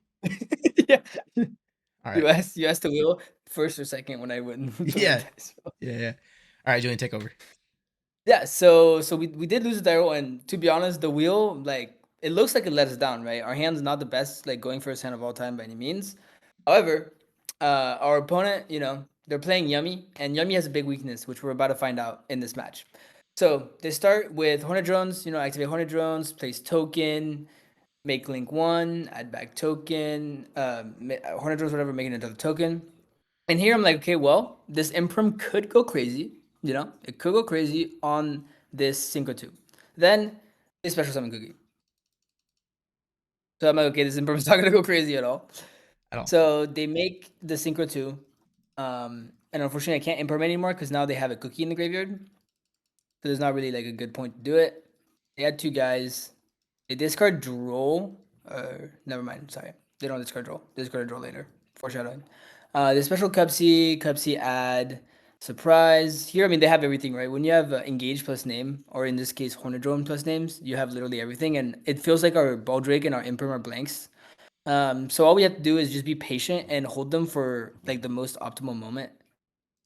Yeah. All right. You asked the wheel first or second when I wouldn't throw the Yeah. dice. Yeah. All right, Julian, take over. Yeah, so we did lose the die roll, and to be honest, the wheel, like, it looks like it let us down, right? Our hand's not the best, like, going first hand of all time by any means. However, our opponent, they're playing Yummy, and Yummy has a big weakness, which we're about to find out in this match. So they start with Hornet Drones, activate Hornet Drones, place token, make link one, add back token, Hornet Drones, whatever, make another token. And here I'm like, okay, well, this Imprim could go crazy, it could go crazy on this Synchro 2. Then they special summon Cookie. So I'm like, okay, this Imprim's not gonna go crazy at all. At all. So they make the Synchro 2. And unfortunately I can't Imprim anymore because now they have a Cookie in the graveyard. So there's not really like a good point to do it. They had two guys. They discard Droll. Never mind, sorry. They don't discard Droll. They discard Droll later. Foreshadowing. The special Cupsy add surprise. Here, I mean, they have everything, right? When you have engage plus name, or in this case, Hornadrome plus names, you have literally everything. And it feels like our Baldrake and our Imprim are blanks. So all we have to do is just be patient and hold them for like the most optimal moment.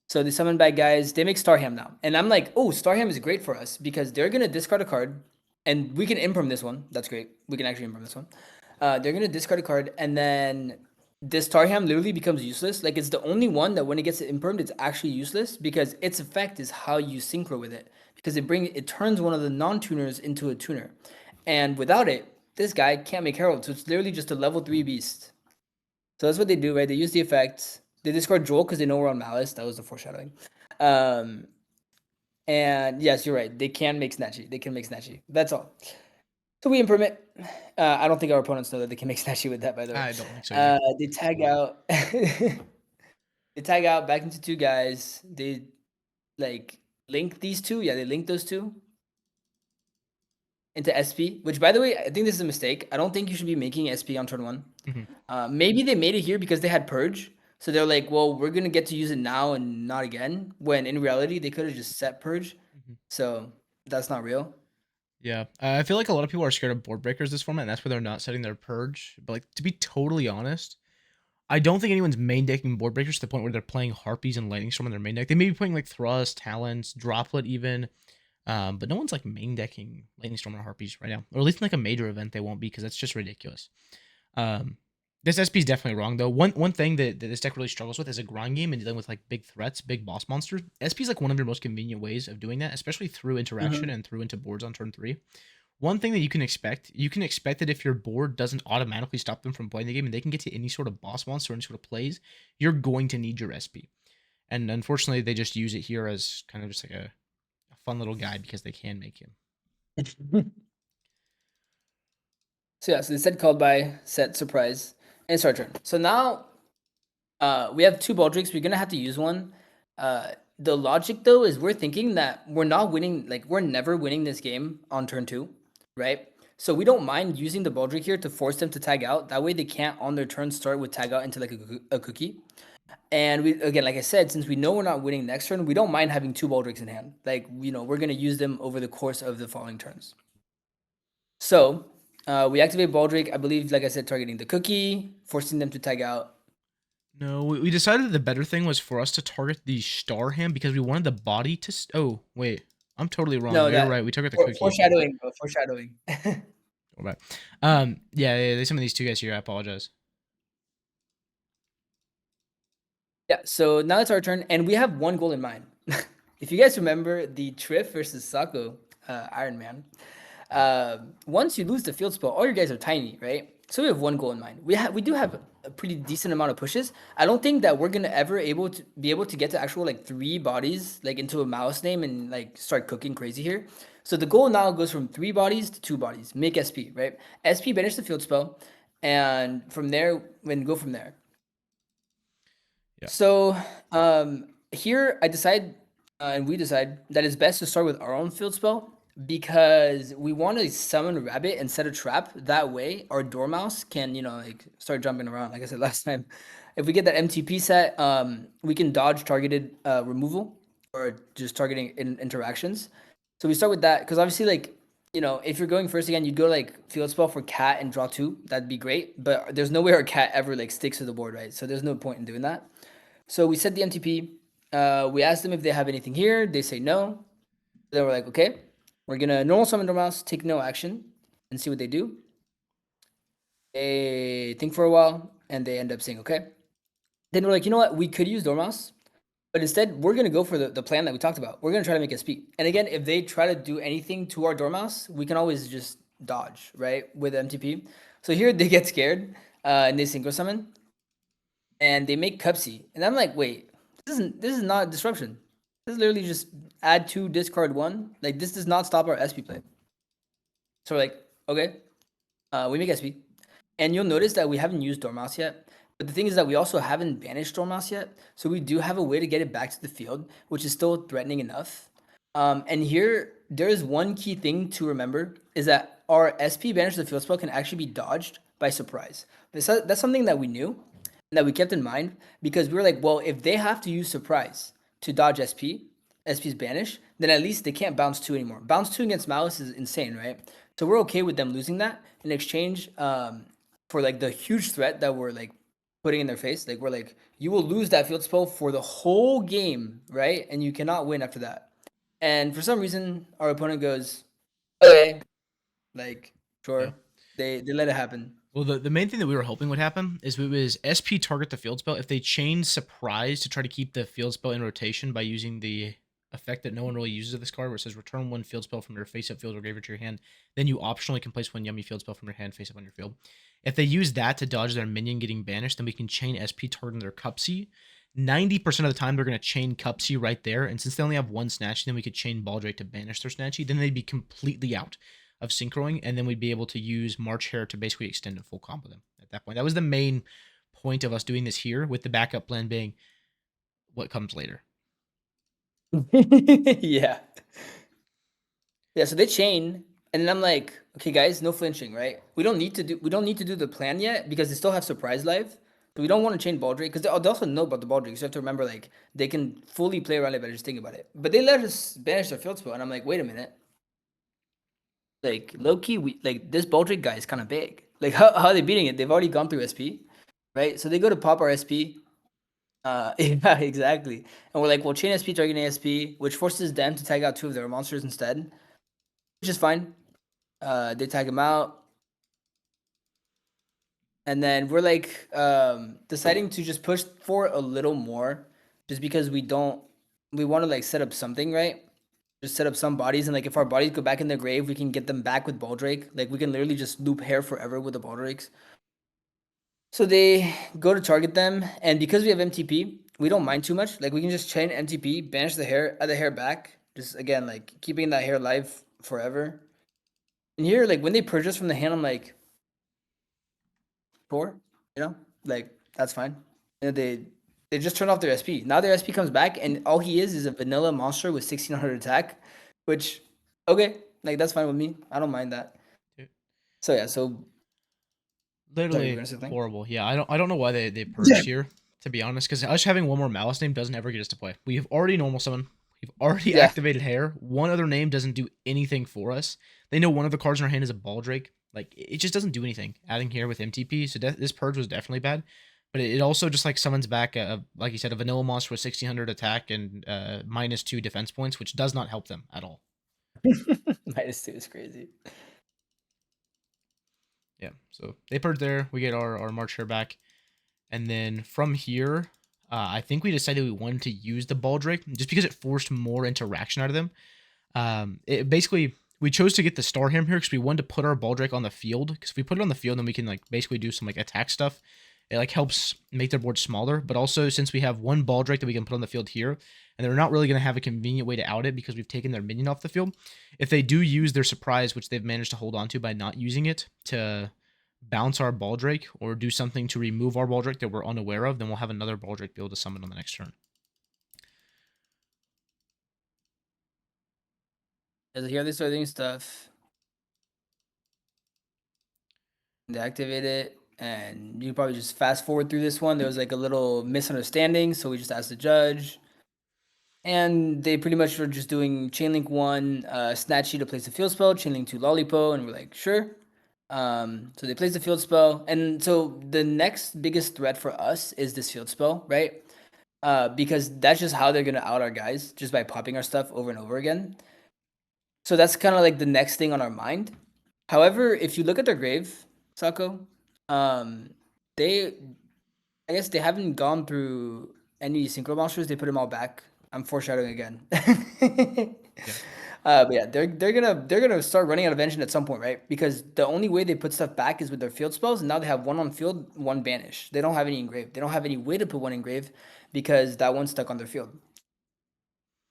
So they summon bad guys. They make Starham now. And I'm like, oh, Starham is great for us because they're going to discard a card. And we can Imprim this one. That's great. We can actually Imprim this one. They're going to discard a card. And then this Starham literally becomes useless. Like, it's the only one that when it gets Imprimmed, it's actually useless because its effect is how you synchro with it. Because it turns one of the non-tuners into a tuner. And without it, this guy can't make Herald. So it's literally just a level 3 beast. So that's what they do, right? They use the effect. They discard Droll because they know we're on Malice. That was the foreshadowing. And yes, you're right. They can make Snatchy. They can make Snatchy. That's all. So we imprint it. I don't think our opponents know that they can make Snatchy with that, by the way. I don't think so either. They tag out. They tag out back into two guys. They like link these two. Yeah, they link those two into SP, which by the way, I think this is a mistake. I don't think you should be making SP on turn one. Maybe they made it here because they had Purge. So they're like, well, we're going to get to use it now and not again. When in reality, they could have just set Purge. So that's not real. Yeah, I feel like a lot of people are scared of board breakers this format, and that's why they're not setting their purge. But like, to be totally honest, I don't think anyone's main decking board breakers to the point where they're playing Harpies and Lightning Storm in their main deck. They may be playing like Thrust, Talons, Droplet even, but no one's like main decking Lightning Storm and Harpies right now, or at least in like a major event they won't be because that's just ridiculous. This SP is definitely wrong though. One thing that this deck really struggles with is a grind game and dealing with like big threats, big boss monsters. SP is like one of your most convenient ways of doing that, especially through interaction and through into boards on turn 3. One thing that you can expect that if your board doesn't automatically stop them from playing the game and they can get to any sort of boss monster or any sort of plays, you're going to need your SP. And unfortunately, they just use it here as kind of just like a fun little guy because they can make him. So yeah, so they said called by, set surprise, and it's our turn. So now we have two Baldricks. We're gonna have to use one. The logic though is we're thinking that we're not winning, like we're never winning this game on turn 2, right? So we don't mind using the Baldrick here to force them to tag out. That way they can't on their turn start with tag out into like a cookie. And we again, like I said, since we know we're not winning next turn, we don't mind having two Baldricks in hand. Like we're gonna use them over the course of the following turns. So We activate Baldrake, I believe, like I said, targeting the cookie, forcing them to tag out. No, we decided that the better thing was for us to target the star ham because we wanted the body to. Oh wait, I'm totally wrong. No, No, you're that right. We target the cookie. foreshadowing, bro, foreshadowing. All right. Yeah, there's some of these two guys here. I apologize. Yeah, so now it's our turn, and we have one goal in mind. If you guys remember the Triff versus Sacco Ironman, once you lose the field spell, all your guys are tiny, right? So we have one goal in mind. We do have a pretty decent amount of pushes. I don't think that we're gonna ever be able to get to actual like 3 bodies like into a mouse name and like start cooking crazy here. So the goal now goes from 3 bodies to 2 bodies. Make SP, right? SP banish the field spell, and from there, when go from there. Yeah. So here I decide, and we decide that it's best to start with our own field spell because we want to summon rabbit and set a trap. That way, our dormouse can like start jumping around. Like I said last time, if we get that MTP set, we can dodge targeted removal or just targeting interactions. So we start with that because obviously like. If you're going first again, you'd go like field spell for cat and draw 2. That'd be great, but there's no way our cat ever like sticks to the board, right? So there's no point in doing that. So we set the MTP. We asked them if they have anything here. They say no. Then we're like, okay, we're gonna normal summon Dormouse, take no action, and see what they do. They think for a while, and they end up saying okay. Then we're like, you know what? We could use Dormouse, but instead we're gonna go for the plan that we talked about. We're gonna try to make SP. And again, if they try to do anything to our Dormouse, we can always just dodge, right? With MTP. So here they get scared, and they synchro summon and they make Cupsy. And I'm like, wait, this is not disruption. This is literally just add 2, discard 1. Like this does not stop our SP play. So we're like, okay, we make SP. And you'll notice that we haven't used Dormouse yet. But the thing is that we also haven't banished Dormouse yet. So we do have a way to get it back to the field, which is still threatening enough. And here, there is one key thing to remember, is that our SP banish the field spell can actually be dodged by surprise. That's something that we knew, that we kept in mind because we were like, well, if they have to use surprise to dodge SP's banish, then at least they can't bounce 2 anymore. Bounce 2 against Malice is insane, right? So we're okay with them losing that in exchange for like the huge threat that we're like putting in their face. Like we're like, you will lose that field spell for the whole game, right? And you cannot win after that. And for some reason, our opponent goes, okay, like sure, Yeah. they let it happen. Well, the main thing that we were hoping would happen is it was SP target the field spell. If they chain surprise to try to keep the field spell in rotation by using the effect that no one really uses of this card, where it says return 1 field spell from your face-up field or graveyard to your hand, then you optionally can place 1 yummy field spell from your hand face-up on your field. If they use that to dodge their minion getting banished, then we can chain SP targeting their Cupsy. 90% of the time, they're going to chain Cupsy right there, and since they only have 1 Snatchy, then we could chain Baldrake to banish their Snatchy. Then they'd be completely out of synchroing, and then we'd be able to use March Hare to basically extend a full combo them at that point. That was the main point of us doing this here, with the backup plan being what comes later. Yeah. Yeah, so they chain, and then I'm like, okay, guys, no flinching, right? We don't need to do the plan yet because they still have surprise life. So we don't want to chain Baldrake because they also know about the Baldrake. So you have to remember, like, they can fully play around it by just thinking about it. But they let us banish their field spell, and I'm like, wait a minute. Like low key, we like this Baldrake guy is kind of big. Like how are they beating it? They've already gone through SP, right? So they go to pop our SP. Yeah, exactly. And we're like, well, chain SP targeting SP, which forces them to tag out 2 of their monsters instead, which is fine. They tag them out, and then we're like deciding to just push for a little more, just because we want to like set up something, right? Just set up some bodies, and like if our bodies go back in their grave, we can get them back with Baldrake. Like we can literally just loop Hare forever with the Baldrakes. So they go to target them, and because we have MTP, we don't mind too much. Like we can just chain MTP, banish the Hare back. Just again, like keeping that Hare alive forever. And here, like when they purge us from the hand, I'm like, sure, like that's fine. They just turn off their SP. Now their SP comes back, and all he is a vanilla monster with 1600 attack, which okay, like that's fine with me. I don't mind that. So yeah, so Literally horrible. Yeah, I don't know why they purged here, to be honest, because us having 1 more Malice name doesn't ever get us to play. We have already normal summon. We've already activated Hare. 1 other name doesn't do anything for us. They know 1 of the cards in our hand is a Baldrake. Like it just doesn't do anything. Adding here with MTP, so this purge was definitely bad. But it also just like summons back like you said, a vanilla monster with 1600 attack and -2 defense points, which does not help them at all. -2 is crazy. Yeah, so they purge there. We get our March Hare back. And then from here, I think we decided we wanted to use the Baldrake just because it forced more interaction out of them. It basically, we chose to get the Star Ham here because we wanted to put our Baldrake on the field. Because if we put it on the field, then we can like basically do some like attack stuff. It like helps make their board smaller. But also, since we have one Baldrake that we can put on the field here, and they're not really going to have a convenient way to out it because we've taken their minion off the field. If they do use their surprise, which they've managed to hold on to by not using it to bounce our Baldrake or do something to remove our Baldrake that we're unaware of, then we'll have another Baldrake be able to summon on the next turn. So here they start doing stuff. They activate it, and you probably just fast forward through this one. There was like a little misunderstanding, so we just asked the judge. And they pretty much were just doing Chainlink 1, Snatchy to place a field spell, Chainlink 2 Lollipo, and we're like, sure. So they place the field spell, and so the next biggest threat for us is this field spell, right? Because that's just how they're gonna out our guys, just by popping our stuff over and over again. So that's kind of like the next thing on our mind. However, if you look at their grave, Sacco, they, I guess they haven't gone through any synchro monsters. They put them all back. I'm foreshadowing again. Yeah. But yeah, they're gonna start running out of engine at some point, right? Because the only way they put stuff back is with their field spells, and now they have one on field, one banish. They don't have any engraved. They don't have any way to put one engraved because that one's stuck on their field.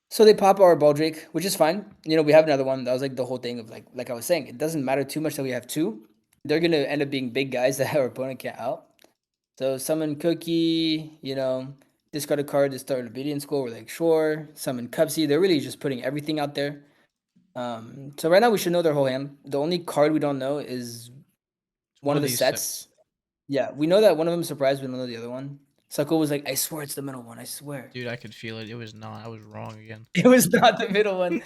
So they pop our Baldrake, which is fine. You know, we have another one. That was like the whole thing of like I was saying, it doesn't matter too much that we have two. They're gonna end up being big guys that our opponent can't out. So summon Cookie, you know, discard a card to start an obedience school. We're like, sure. Summon Cubsy. They're really just putting everything out there. So right now we should know their whole hand. The only card we don't know is It's one one of of the these sets. sets. Yeah, we know that one of them is surprised. We don't know the other one. Sacco was like, I swear it's the middle one. I swear. Dude, I could feel it. It was not. I was wrong again. It was not the middle one.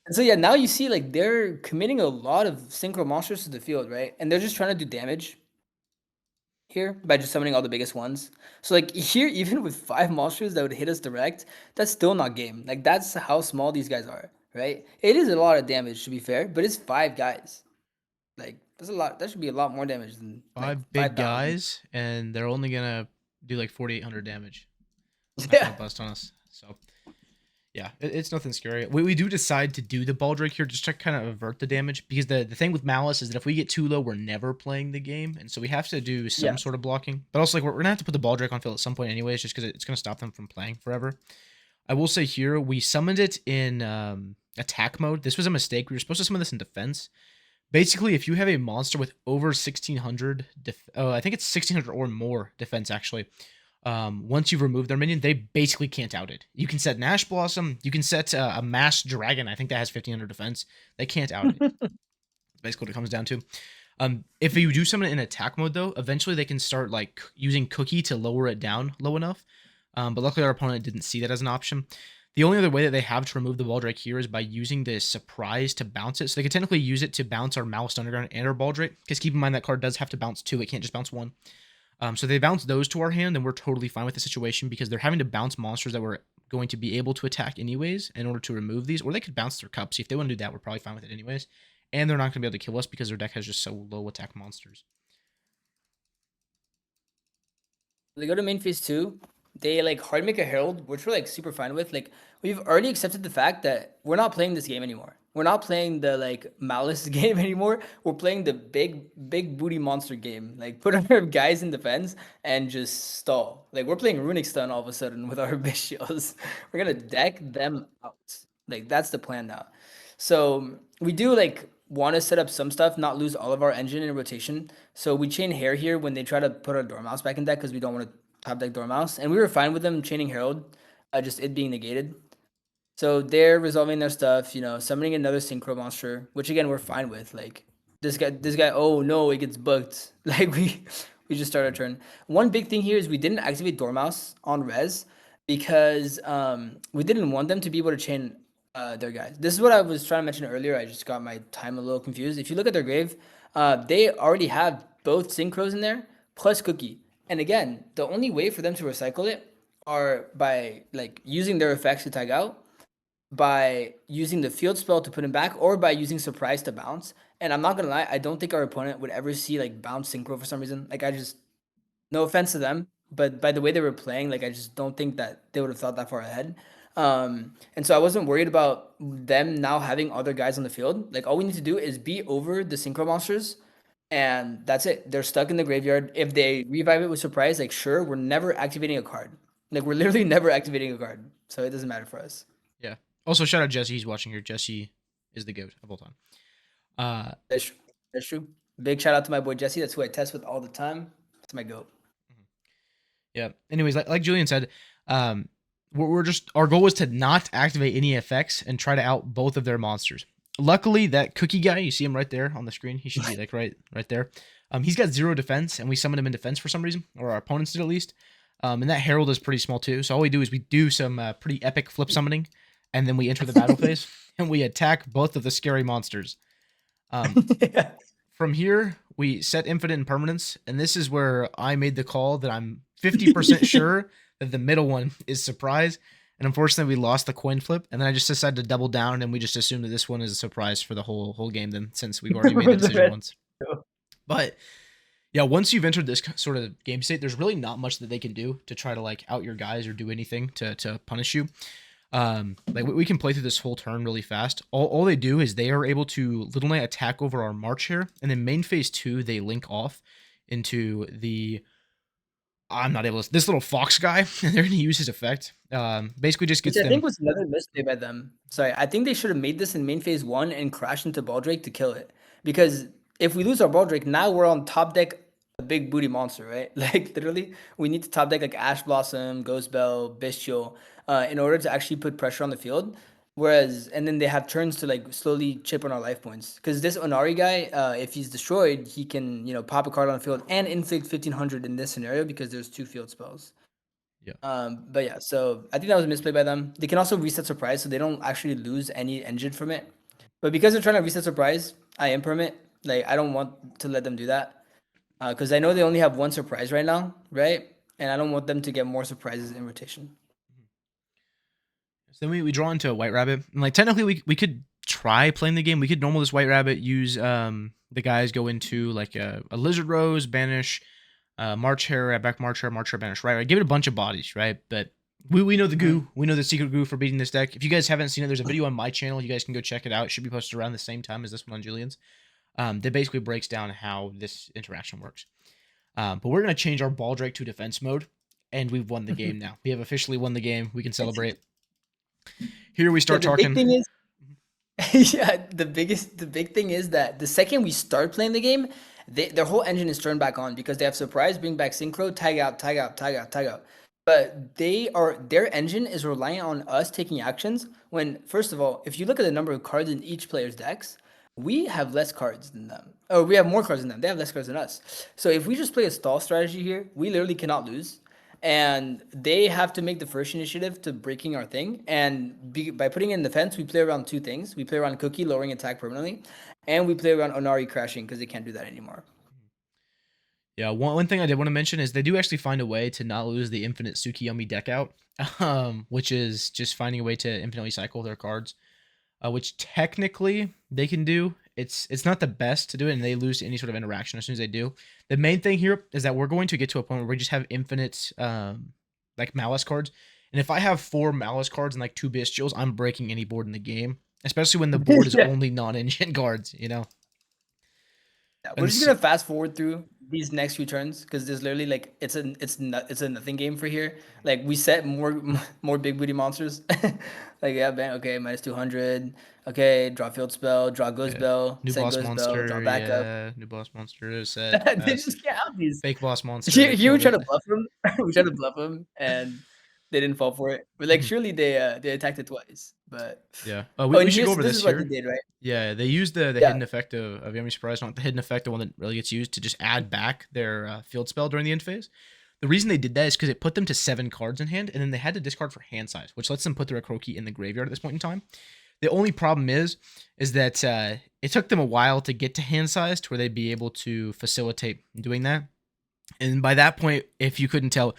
And so yeah, now you see like they're committing a lot of synchro monsters to the field, right? And they're just trying to do damage here by just summoning all the biggest ones. So like here, even with 5 monsters that would hit us direct, that's still not game. Like that's how small these guys are, right? It is a lot of damage to be fair, but it's 5 guys. Like that's a lot. That should be a lot more damage than like 5 big 5,000. guys, and they're only gonna do like 4,800 damage. They're not Yeah. gonna bust on us. So yeah, it's nothing scary. We do decide to do the Baldrake here just to kind of avert the damage because the thing with Malice is that if we get too low, we're never playing the game, and so we have to do some Yeah. sort of blocking. But also like we're gonna have to put the Baldrake on field at some point anyways, just because it's gonna stop them from playing forever. I will say here we summoned it in attack mode. This was a mistake. We were supposed to summon this in defense. Basically, if you have a monster with over 1600, I think it's 1600 or more defense actually. Once you've removed their minion, they basically can't out it. You can set Nash Blossom. You can set a Mass Dragon. I think that has 1500 defense. They can't out it. That's basically what it comes down to. If you do summon it in attack mode, though, eventually they can start like using Cookie to lower it down low enough. But luckily our opponent didn't see that as an option. The only other way that they have to remove the Baldrake here is by using the surprise to bounce it. So they could technically use it to bounce our Malice Underground and our Baldrake. Because keep in mind that card does have to bounce 2. It can't just bounce 1. So they bounce those to our hand, and we're totally fine with the situation because they're having to bounce monsters that we're going to be able to attack anyways in order to remove these. Or they could bounce their cups. If they want to do that, we're probably fine with it anyways. And they're not going to be able to kill us because their deck has just so low attack monsters. They go to main phase 2. They like hard make a herald, which we're like super fine with. Like we've already accepted the fact that we're not playing this game anymore. We're not playing the like Malice game anymore. We're playing the big booty monster game. Like put our guys in defense and just stall. Like we're playing Runic Stun all of a sudden with our Bishios. We're gonna deck them out. Like that's the plan now. So we do like want to set up some stuff, not lose all of our engine in rotation. So we chain Hair here when they try to put our Dormouse back in deck because we don't want to top deck Dormouse. And we were fine with them chaining Herald, just it being negated. So they're resolving their stuff, you know, summoning another Synchro monster, which again we're fine with. Like this guy, oh no, it gets bugged. Like we just start our turn. One big thing here is we didn't activate Dormouse on res because we didn't want them to be able to chain Their guys. This is what I was trying to mention earlier. I just got my time a little confused. If you look at their grave, they already have both synchros in there plus cookie. And again, the only way for them to recycle it are by like using their effects to tag out, by using the field spell to put him back, or by using surprise to bounce. And I'm not gonna lie, I don't think our opponent would ever see like bounce synchro for some reason. Like I just, no offense to them, but by the way they were playing, like I just don't think that they would have thought that far ahead. And so I wasn't worried about them now having other guys on the field. Like all we need to do is be over the synchro monsters, and that's it. They're stuck in the graveyard. If they revive it with surprise, like sure, we're never activating a card. Like we're literally never activating a card, so it doesn't matter for us. Yeah. Also, shout out Jesse. He's watching here. Jesse is the goat of all time. That's true. That's true. Big shout out to my boy Jesse. That's who I test with all the time. That's my goat. Yeah. Anyways, like Julian said, we're just, our goal was to not activate any effects and try to out both of their monsters. Luckily, that cookie guy, you see him right there on the screen. He should be like right there. He's got 0 defense, and we summoned him in defense for some reason, or our opponents did at least. And that herald is pretty small too. So all we do is we do some pretty epic flip summoning, and then we enter the battle phase and we attack both of the scary monsters. Yeah. From here, we set infinite impermanence, and this is where I made the call that I'm 50% sure that the middle one is surprise. And unfortunately, we lost the coin flip, and then I just decided to double down, and we just assumed that this one is a surprise for the whole game. Then, since we've already made the decision once, but yeah, once you've entered this sort of game state, there's really not much that they can do to try to like out your guys or do anything to punish you. Like we can play through this whole turn really fast. All they do is they are able to Little Knight attack over our March here, and then main phase 2 they link off into the, I'm not able to, this little fox guy, and they're gonna use his effect. Basically just gets Which I them. think was another misplay by them. Sorry, I think they should have made this in main phase 1 and crashed into Baldrake to kill it. Because if we lose our Baldrake, now we're on top deck a big booty monster, right? Like literally, we need to top deck like Ash Blossom, Ghost Bell, Bestial, in order to actually put pressure on the field. Whereas, and then they have turns to like slowly chip on our life points. Because this Onari guy, if he's destroyed, he can pop a card on the field and inflict 1500 in this scenario because there's 2 field spells. Yeah. But yeah, so I think that was a misplay by them. They can also reset surprise, so they don't actually lose any engine from it. But because they're trying to reset surprise, I imperm it. Like I don't want to let them do that because I know they only have 1 surprise right now, right? And I don't want them to get more surprises in rotation. So then we draw into a White Rabbit, and like technically we could try playing the game. We could normal this White Rabbit, use the guys go into like a Lizard Rose, banish, March Hare, back March Hare, banish, right? Give it a bunch of bodies, right? But we know the goo. We know the secret goo for beating this deck. If you guys haven't seen it, there's a video on my channel. You guys can go check it out. It should be posted around the same time as this one on Julian's. That basically breaks down how this interaction works. But we're going to change our Baldrake to defense mode, and we've won the game now. We have officially won the game. We can celebrate. Here we start talking. Big thing is, yeah, the big thing is that the second we start playing the game, their whole engine is turned back on because they have surprise, bring back synchro, tag out, tag out, tag out, tag out. But their engine is relying on us taking actions when, first of all, if you look at the number of cards in each player's decks, we have less cards than them. Or we have more cards than them. They have less cards than us. So if we just play a stall strategy here, we literally cannot lose. And they have to make the first initiative to breaking our thing. And by putting in defense, we play around 2 things. We play around Cookie, lowering attack permanently. And we play around Onari crashing because they can't do that anymore. Yeah, one thing I did want to mention is they do actually find a way to not lose the infinite Tsukiyomi deck out, which is just finding a way to infinitely cycle their cards, which technically they can do. It's not the best to do it, and they lose any sort of interaction as soon as they do. The main thing here is that we're going to get to a point where we just have infinite like Malice cards, and if I have 4 Malice cards and like 2 Bestials, I'm breaking any board in the game, especially when the board is only non-engine cards, Yeah, we're just gonna fast forward through these next few turns because there's literally like it's a nothing game for here. Like we set more big booty monsters. Like yeah, bang, okay, minus 200. Okay, draw field spell, draw Ghost Bell, new set boss Ghost monster, Bell, draw backup. yeah, new boss monster set. They just can't have these. Fake boss monster. Here we try to bluff him. We try to bluff him, and they didn't fall for it. But like surely they attacked it twice. But yeah, oh, we and should go over this this is what here. they did, right? Yeah, they used the Yeah. hidden effect of Yummy Surprise, not the hidden effect, the one that really gets used to just add back their field spell during the end phase. The reason they did that is because it put them to 7 cards in hand, and then they had to discard for hand size, which lets them put their Akroki in the graveyard at this point in time. The only problem is that it took them a while to get to hand size to where they'd be able to facilitate doing that. And by that point, if you couldn't tell,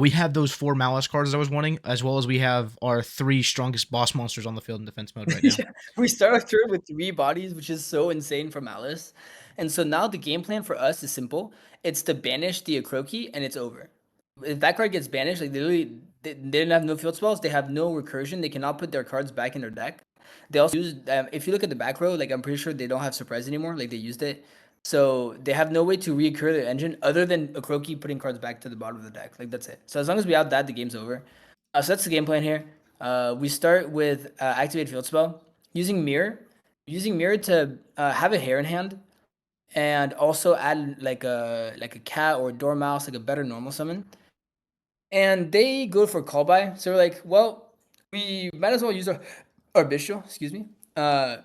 we have those 4 Malice cards I was wanting, as well as we have our 3 strongest boss monsters on the field in defense mode right now. Yeah, we start our turn with 3 bodies, which is so insane for Malice. And so now the game plan for us is simple. It's to banish the Akroki, and it's over. If that card gets banished, like they didn't have no field spells, they have no recursion, they cannot put their cards back in their deck. They also use, if you look at the back row, like I'm pretty sure they don't have surprise anymore, like they used it. So they have no way to reoccur their engine other than Akroki putting cards back to the bottom of the deck. Like that's it. So as long as we have that, the game's over. So that's the game plan here. We start with activate field spell using mirror to have a hare in hand, and also add like a cat or a dormouse, like a better normal summon. And they go for call by. So we're like, well, we might as well use our bishop, excuse me,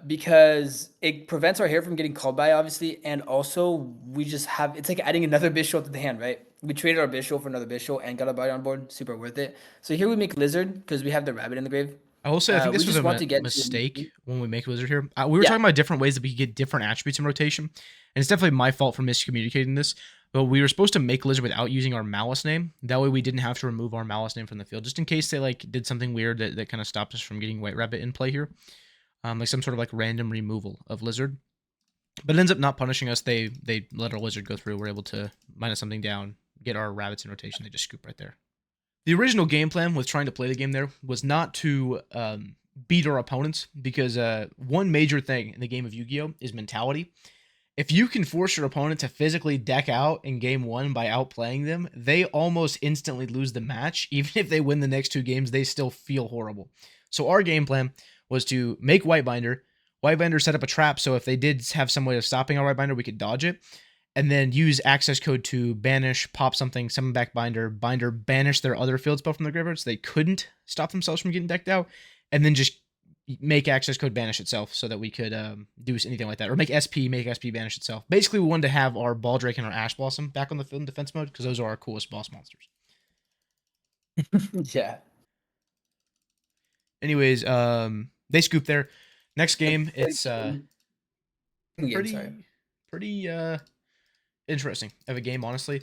because it prevents our hare from getting called by, obviously, and also we just have it's like adding another bishop to the hand, right? We traded our bishop for another bishop and got a body on board, super worth it. So here we make lizard because we have the rabbit in the grave. I will say, I think We this was just want a to get mistake when we make Wizard here. We were yeah, talking about different ways that we could get different attributes in rotation, and it's definitely my fault for miscommunicating this. But we were supposed to make Lizard without using our Malice name. That way, we didn't have to remove our Malice name from the field, just in case they like did something weird that kind of stopped us from getting White Rabbit in play here, like some sort of like random removal of Lizard. But it ends up not punishing us. They let our Lizard go through. We're able to minus something down, get our rabbits in rotation. They just scoop right there. The original game plan with trying to play the game there was not to beat our opponents, because one major thing in the game of Yu-Gi-Oh! Is mentality. If you can force your opponent to physically deck out in game 1 by outplaying them, they almost instantly lose the match. Even if they win the next 2 games, they still feel horrible. So our game plan was to make Whitebinder. Whitebinder set up a trap, so if they did have some way of stopping our Whitebinder, we could dodge it. And then use access code to banish, pop something, summon back Binder, banish their other field spell from their graveyard so they couldn't stop themselves from getting decked out, and then just make access code banish itself so that we could do anything like that. Or make SP banish itself. Basically, we wanted to have our Baldrake and our Ash Blossom back on the field in defense mode, because those are our coolest boss monsters. yeah. Anyways, they scoop there. Next game, it's pretty interesting of a game, honestly.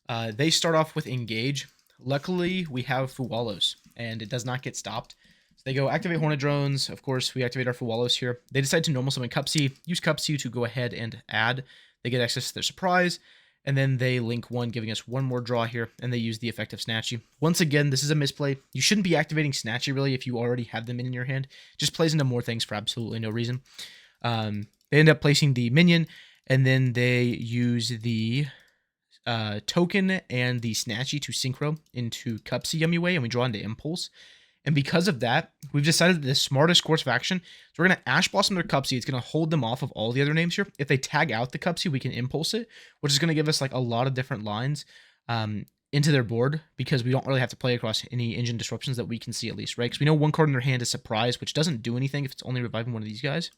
They start off with Engage. Luckily, we have Fuwalos, and it does not get stopped. So they go activate Hornet Drones. Of course, we activate our Fuwalos here. They decide to normal summon Cupsy, use Cupsy to go ahead and add. They get access to their surprise, and then they link 1, giving us 1 more draw here, and they use the effect of Snatchy. Once again, this is a misplay. You shouldn't be activating Snatchy, really, if you already have the minion in your hand. Just plays into more things for absolutely no reason. They end up placing the minion, and then they use the token and the Snatchy to synchro into Cupsy Yummy Way, and we draw into Impulse. And because of that, we've decided that the smartest course of action is we're going to Ash Blossom their Cupsy. It's going to hold them off of all the other names here. If they tag out the Cupsy, we can Impulse it, which is going to give us like a lot of different lines into their board, because we don't really have to play across any engine disruptions that we can see, at least, right? Because we know 1 card in their hand is Surprise, which doesn't do anything if it's only reviving one of these guys.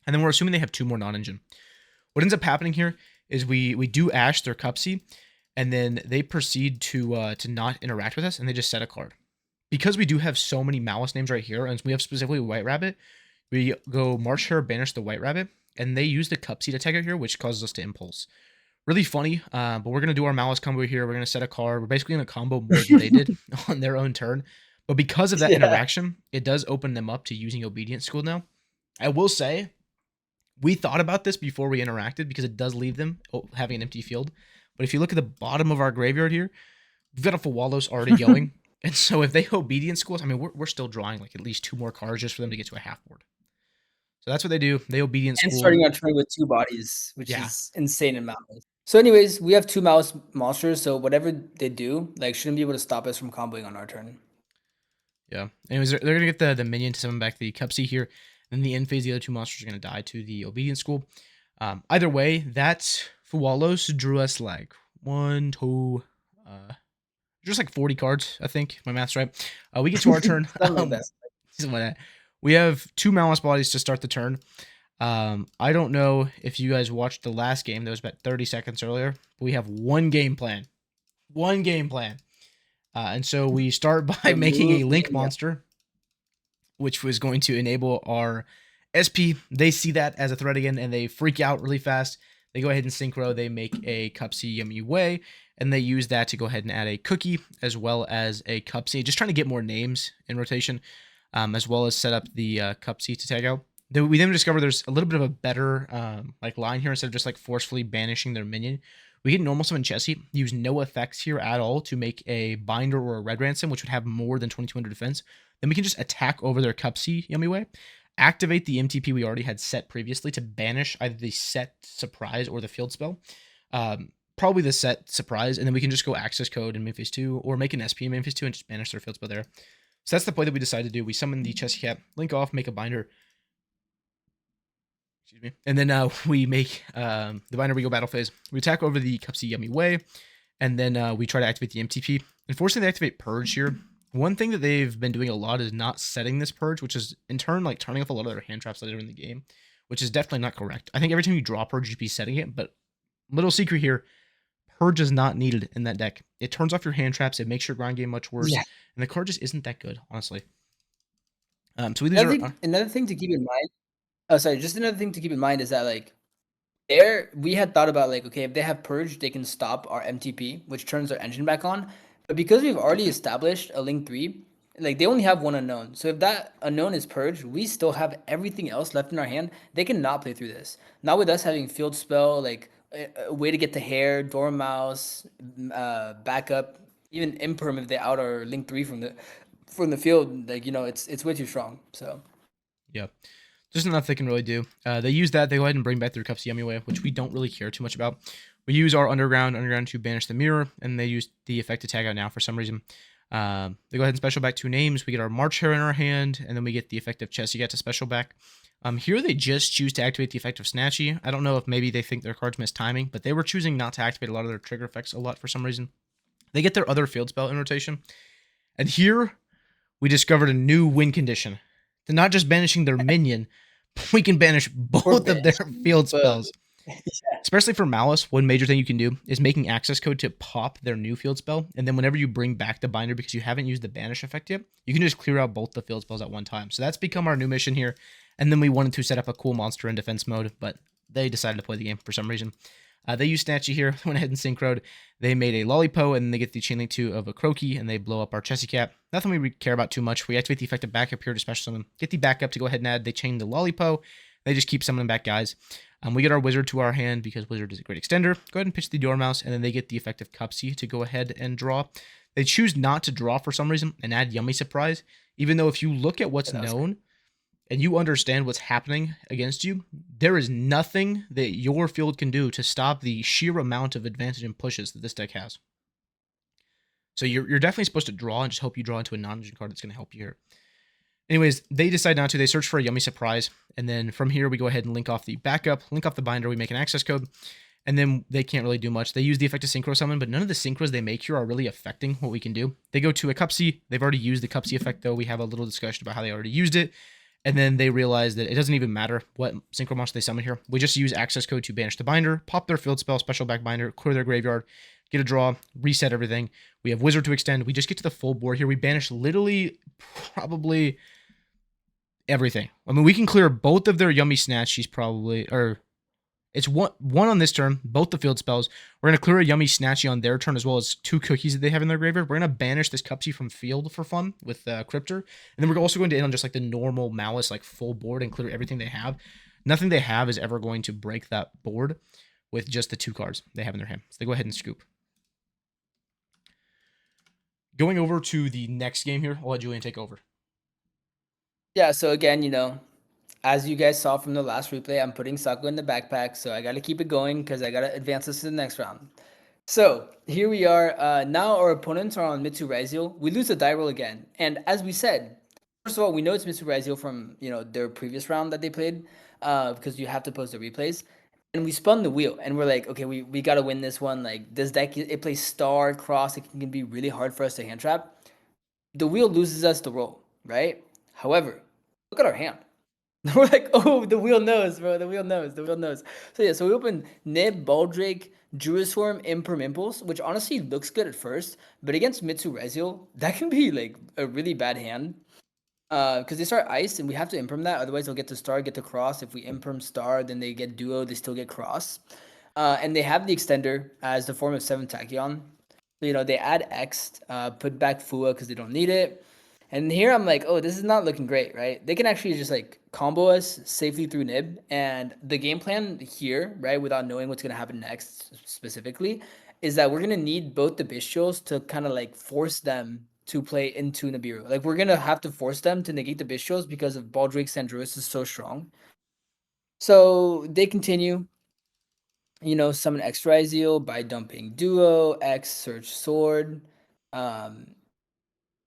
And then we're assuming they have 2 more non-engine. What ends up happening here is we do Ash their Cupsy, and then they proceed to not interact with us, and they just set a card. Because we do have so many Malice names right here, and we have specifically White Rabbit, we go March Hare, banish the White Rabbit, and they use the Cupsy to tag out here, which causes us to Impulse. Really funny, but we're going to do our Malice combo here. We're going to set a card. We're basically going to combo more than they did on their own turn. But because of that interaction, it does open them up to using Obedience School now. I will say, we thought about this before we interacted, because it does leave them having an empty field. But if you look at the bottom of our graveyard here, we've got a Fuwalos already going. And so if they Obedience Schools, I mean, we're still drawing like at least 2 more cards just for them to get to a half board. So that's what they do. They Obedience School. And starting our turn with 2 bodies, which is insane in Malice. So anyways, we have 2 Malice monsters, so whatever they do, like, shouldn't be able to stop us from comboing on our turn. Yeah. Anyways, they're going to get the minion to summon back the Cupsy here. Then the end phase, the other 2 monsters are going to die to the Obedience School. Either way, that Fuwalos drew us like 1, 2, just like 40 cards, I think. My math's right. We get to our turn. We have 2 Malice bodies to start the turn. I don't know if you guys watched the last game. That was about 30 seconds earlier. But we have 1 game plan. one game plan. And so we start by making a Remove the link monster, which was going to enable our SP. They see that as a threat again, and they freak out really fast. They go ahead and synchro. They make a cup C yummy way, and they use that to go ahead and add a cookie as well as a cup C. Just trying to get more names in rotation, as well as set up the cup C to tag out. We then discover there's a little bit of a better like line here. Instead of just like forcefully banishing their minion, we get normal summon Chessie, use no effects here at all to make a binder or a red ransom, which would have more than 2200 defense. Then we can just attack over their cup C yummy way, activate the MTP we already had set previously to banish either the set surprise or the field spell. Probably the set surprise, and then we can just go access code in main phase 2 or make an SP in main phase 2 and just banish their field spell there. So that's the play that we decided to do. We summon the Chessie Cat, link off, make a binder. Excuse me. And then we make the binder, we go battle phase. We attack over the cup C yummy way, and then we try to activate the MTP. Unfortunately, they activate Purge here. One thing that they've been doing a lot is not setting this Purge, which is in turn like turning off a lot of their hand traps later in the game, which is definitely not correct. I think every time you draw Purge, you should be setting it, but little secret here, Purge is not needed in that deck. It turns off your hand traps, it makes your grind game much worse, and the card just isn't that good, honestly. So we lose another thing to keep in mind. Oh, sorry. Just another thing to keep in mind is that like there we had thought about like, okay, if they have purge, they can stop our MTP, which turns our engine back on. But because we've already established a link 3, like they only have one unknown. So if that unknown is purged, we still have everything else left in our hand. They cannot play through this. Not with us having field spell, like a way to get to hair, dormouse, backup, even imperm if they out our link 3 from the field. Like, you know, it's way too strong. So yeah. Just enough they can really do. They use that. They go ahead and bring back their cups yummy way, which we don't really care too much about. We use our underground to banish the mirror, and they use the effect to tag out now for some reason. They go ahead and special back 2 names. We get our March Hare in our hand, and then we get the effect of Chessie get to special back. Here they just choose to activate the effect of Snatchy. I don't know if maybe they think their cards miss timing, but they were choosing not to activate a lot of their trigger effects a lot for some reason. They get their other field spell in rotation. And here we discovered a new win condition. They're not just banishing their minion, we can banish both of their field spells. Especially for Malice, one major thing you can do is making access code to pop their new field spell, and then whenever you bring back the binder because you haven't used the banish effect yet, you can just clear out both the field spells at one time. So that's become our new mission here, and then we wanted to set up a cool monster in defense mode, but they decided to play the game for some reason. They use Snatchy here, went ahead and synchroed. They made a Lollipo, and they get the Chain Link 2 of a Croaky, and they blow up our Chessie Cat. Nothing we care about too much. We activate the effect of backup here to special summon. Get the backup to go ahead and add. They chain the Lollipo. They just keep summoning back guys. We get our Wizard to our hand because Wizard is a great extender. Go ahead and pitch the Dormouse, and then they get the effect of Cupsy to go ahead and draw. They choose not to draw for some reason and add Yummy Surprise, even though if you look at what's known and you understand what's happening against you, there is nothing that your field can do to stop the sheer amount of advantage and pushes that this deck has. So you're definitely supposed to draw and just hope you draw into a non-engine card that's going to help you here. Anyways, they decide not to. They search for a Yummy Surprise, and then from here we go ahead and link off the backup, link off the binder, we make an access code, and then they can't really do much. They use the effect of Synchro Summon, but none of the Synchros they make here are really affecting what we can do. They go to a Cupsy. They've already used the Cupsy effect, though. We have a little discussion about how they already used it, and then they realize that it doesn't even matter what Synchro monster they summon here. We just use access code to banish the binder, pop their field spell, special back binder, clear their graveyard, get a draw, reset everything. We have Wizard to extend. We just get to the full board here. We banish literally probably everything. I mean, we can clear both of their Yummy Snatchies probably, or it's one on this turn, both the field spells. We're going to clear a Yummy Snatchy on their turn, as well as 2 cookies that they have in their graveyard. We're going to banish this Cupsy from field for fun with Cryptor. And then we're also going to end on just like the normal Malice, like full board and clear everything they have. Nothing they have is ever going to break that board with just the 2 cards they have in their hand. So they go ahead and scoop. Going over to the next game here, I'll let Julien take over. Yeah, so again, you know, as you guys saw from the last replay, I'm putting Sacco in the backpack, so I got to keep it going because I got to advance us to the next round. So here we are. Now our opponents are on Mitsu Raziel. We lose a die roll again. And as we said, first of all, we know it's Mitsu Raziel from, you know, their previous round that they played because you have to post the replays. And we spun the wheel and we're like, okay, we got to win this one. Like this deck, it plays star, cross. It can be really hard for us to hand trap. The wheel loses us the roll, right? However, look at our hand. We're like, oh, the wheel knows, bro. The wheel knows. The wheel knows. So yeah, so we open Nib, Baldrake, Druisworm, Imperm Impulse, which honestly looks good at first, but against Mitsu Reziel, that can be like a really bad hand. Because they start ice and we have to imperm that, otherwise they'll get to star, get to cross. If we imperm star, then they get duo, they still get cross. And they have the extender as the form of 7 Tachyon. So, they add X, put back Fua because they don't need it. And here I'm like, oh, this is not looking great, right? They can actually just like combo us safely through Nib. And the game plan here, right, without knowing what's going to happen next specifically, is that we're going to need both the Bestials to kind of like force them to play into Nibiru. Like we're going to have to force them to negate the Bestials because of Baldric Sandruis is so strong. So they continue, summon X Ryzeal by dumping Duo, X search Sword.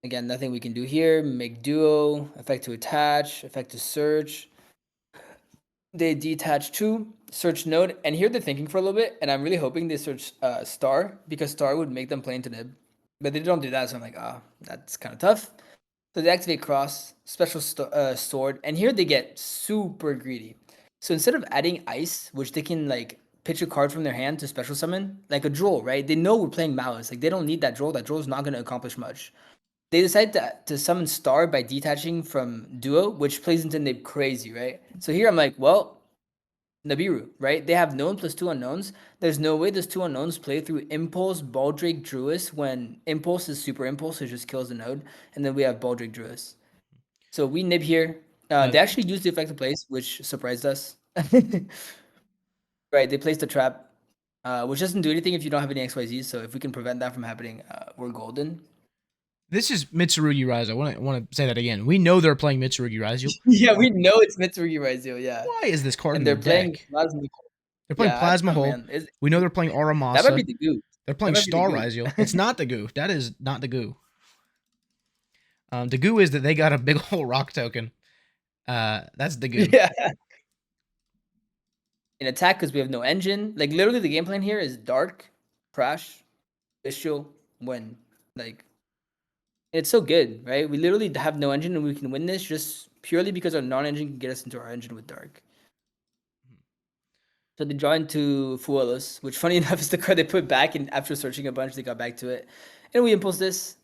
Again, nothing we can do here. Make Duo, effect to attach, effect to search. They detach two, search node, and here they're thinking for a little bit, and I'm really hoping they search star, because star would make them play into Nib. But they don't do that, so I'm like, that's kind of tough. So they activate cross, special sword, and here they get super greedy. So instead of adding ice, which they can like pitch a card from their hand to special summon, like a Droll, right? They know we're playing Malice. Like they don't need that Droll. That Droll is not going to accomplish much. They decide to summon Star by detaching from Duo, which plays into Nib crazy, right? So here I'm like, well, Nibiru, right? They have known plus 2 unknowns. There's no way those 2 unknowns play through Impulse, Baldrake, Druis when Impulse is super Impulse, so it just kills the node. And then we have Baldrake, Druis. So we Nib here. They actually used the effective place, which surprised us. Right, they placed the trap, which doesn't do anything if you don't have any XYZs. So if we can prevent that from happening, we're golden. This is Mitsurugi Rise. I want to say that again. We know they're playing Mitsurugi Rise. Yeah, we know it's Mitsurugi Raizio, yeah. Why is this card And in the they're playing deck? Plasma. They're playing Yeah, I don't Plasma know, Hole. man. We know they're playing That might be Aramasa. the goo. They're That playing might be the Star goo. Ryzeal. It's not the goo. That is not the goo. The goo is that they got a big old rock token. That's the goo. Yeah. In attack, because we have no engine. Like, literally, the game plan here is Dark, Crash, Bestial, Win. Like, it's so good, right? We literally have no engine and we can win this just purely because our non-engine can get us into our engine with Dark. So they draw into Fuelos, which funny enough is the card they put back, and after searching a bunch, they got back to it. And we impulse this.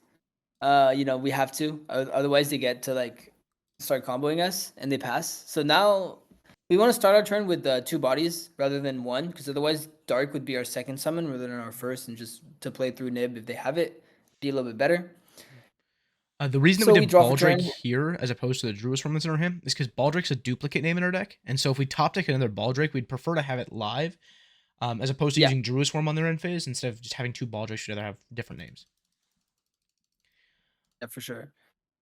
We have to. Otherwise, they get to like start comboing us, and they pass. So now we want to start our turn with 2 bodies rather than 1, because otherwise Dark would be our second summon rather than our first, and just to play through Nib if they have it, be a little bit better. The reason that So we we did draw for turn. Baldrake here as opposed to the Druis from in our hand is because Baldrake's a duplicate name in our deck, and so if we top deck another Baldrake, we'd prefer to have it live, as opposed to Yeah. using Druis Worm on their end phase instead of just having 2 Baldrakes together have different names. Yeah, for sure.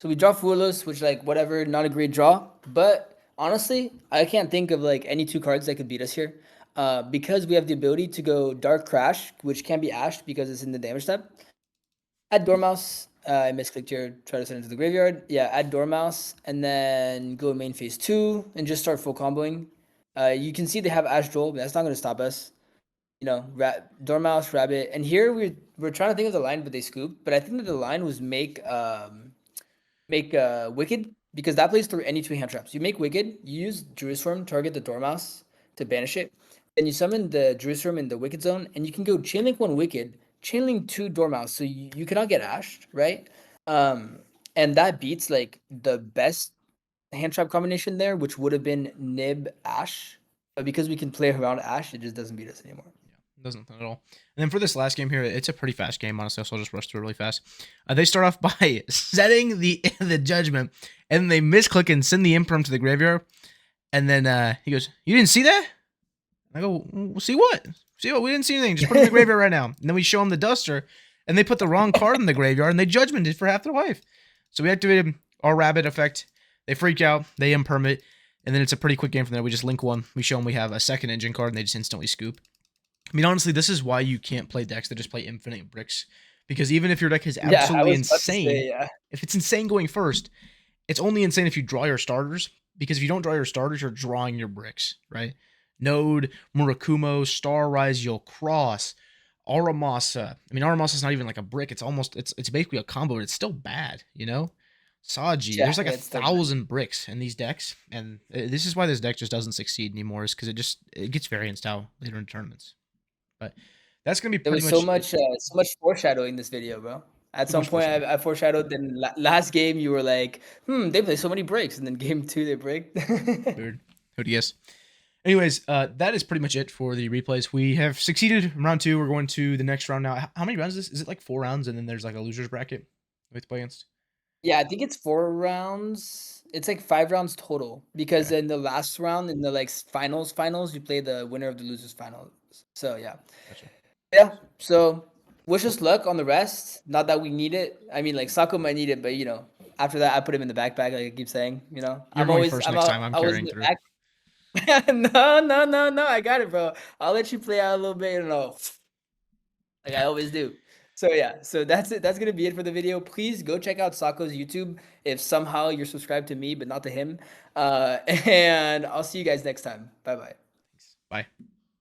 So we draw Fuelos, which like whatever, not a great draw. But honestly, I can't think of like any 2 cards that could beat us here. Because we have the ability to go Dark Crash, which can be ashed because it's in the damage step. Add Dormouse. I misclicked here, try to send it to the graveyard. Yeah, add Dormouse, and then go main phase 2 and just start full comboing. You can see they have Ash Droll, but that's not going to stop us. Dormouse, Rabbit, and here we're trying to think of the line, but they scoop. But I think that the line was make Wicked, because that plays through any 2 hand traps. You make Wicked, you use Jerusalem, target the Dormouse to banish it. Then you summon the Jerusalem in the Wicked zone, and you can go Chainlink 1 Wicked, Chainlink 2 Dormouse, so you cannot get ashed, right? And that beats like the best hand trap combination there, which would have been Nib Ash. But because we can play around Ash, it just doesn't beat us anymore. Doesn't at all. And then for this last game here, it's a pretty fast game, honestly, so I'll just rush through it really fast. They start off by setting the judgment, and they misclick and send the imperm to the graveyard. And then he goes, "You didn't see that?" And I go, "See what? See what? We didn't see anything. Just put it in the graveyard right now." And then we show him the duster, and they put the wrong card in the graveyard, and they judgmented for half their life. So we activated our rabbit effect. They freak out. They imperm it. And then it's a pretty quick game from there. We just link 1. We show them we have a second engine card, and they just instantly scoop. I mean, honestly, this is why you can't play decks that just play infinite bricks. Because even if your deck is absolutely insane, if it's insane going first, it's only insane if you draw your starters. Because if you don't draw your starters, you're drawing your bricks, right? Node, Murakumo, Star Ryzeal, Cross, Aramasa. I mean, Aramasa's not even like a brick. It's basically a combo, but it's still bad, you know? Saji, Yeah, there's like yeah, it's still good. 1,000 bricks in these decks, and this is why this deck just doesn't succeed anymore. Is because it gets variance out later in tournaments. But that's gonna be There pretty was so much it. much, so much foreshadowing this video, bro. At Too some much point, foreshadowing. I foreshadowed. Then last game, you were like, they play so many breaks," and then game two, they break. Weird. Who'd guess? Anyways, that is pretty much it for the replays. We have succeeded in round 2. We're going to the next round now. How many rounds is this? Is it like 4 rounds and then there's like a loser's bracket we have to play against? Yeah, I think it's 4 rounds. It's like 5 rounds total because Okay, in the last round, in the like finals, you play the winner of the losers finals. So yeah, gotcha. yeah. So wish us luck on the rest. Not that we need it. I mean, like Sacco might need it, but after that, I put him in the backpack. Like I keep saying, You're going first next time. I'm always in carrying the through. back. No, no, no, no. I got it, bro. I'll let you play out a little bit. Like I always do. So yeah, so that's it. That's gonna be it for the video. Please go check out Sacco's YouTube if somehow you're subscribed to me but not to him. And I'll see you guys next time. Bye bye. Thanks. Bye.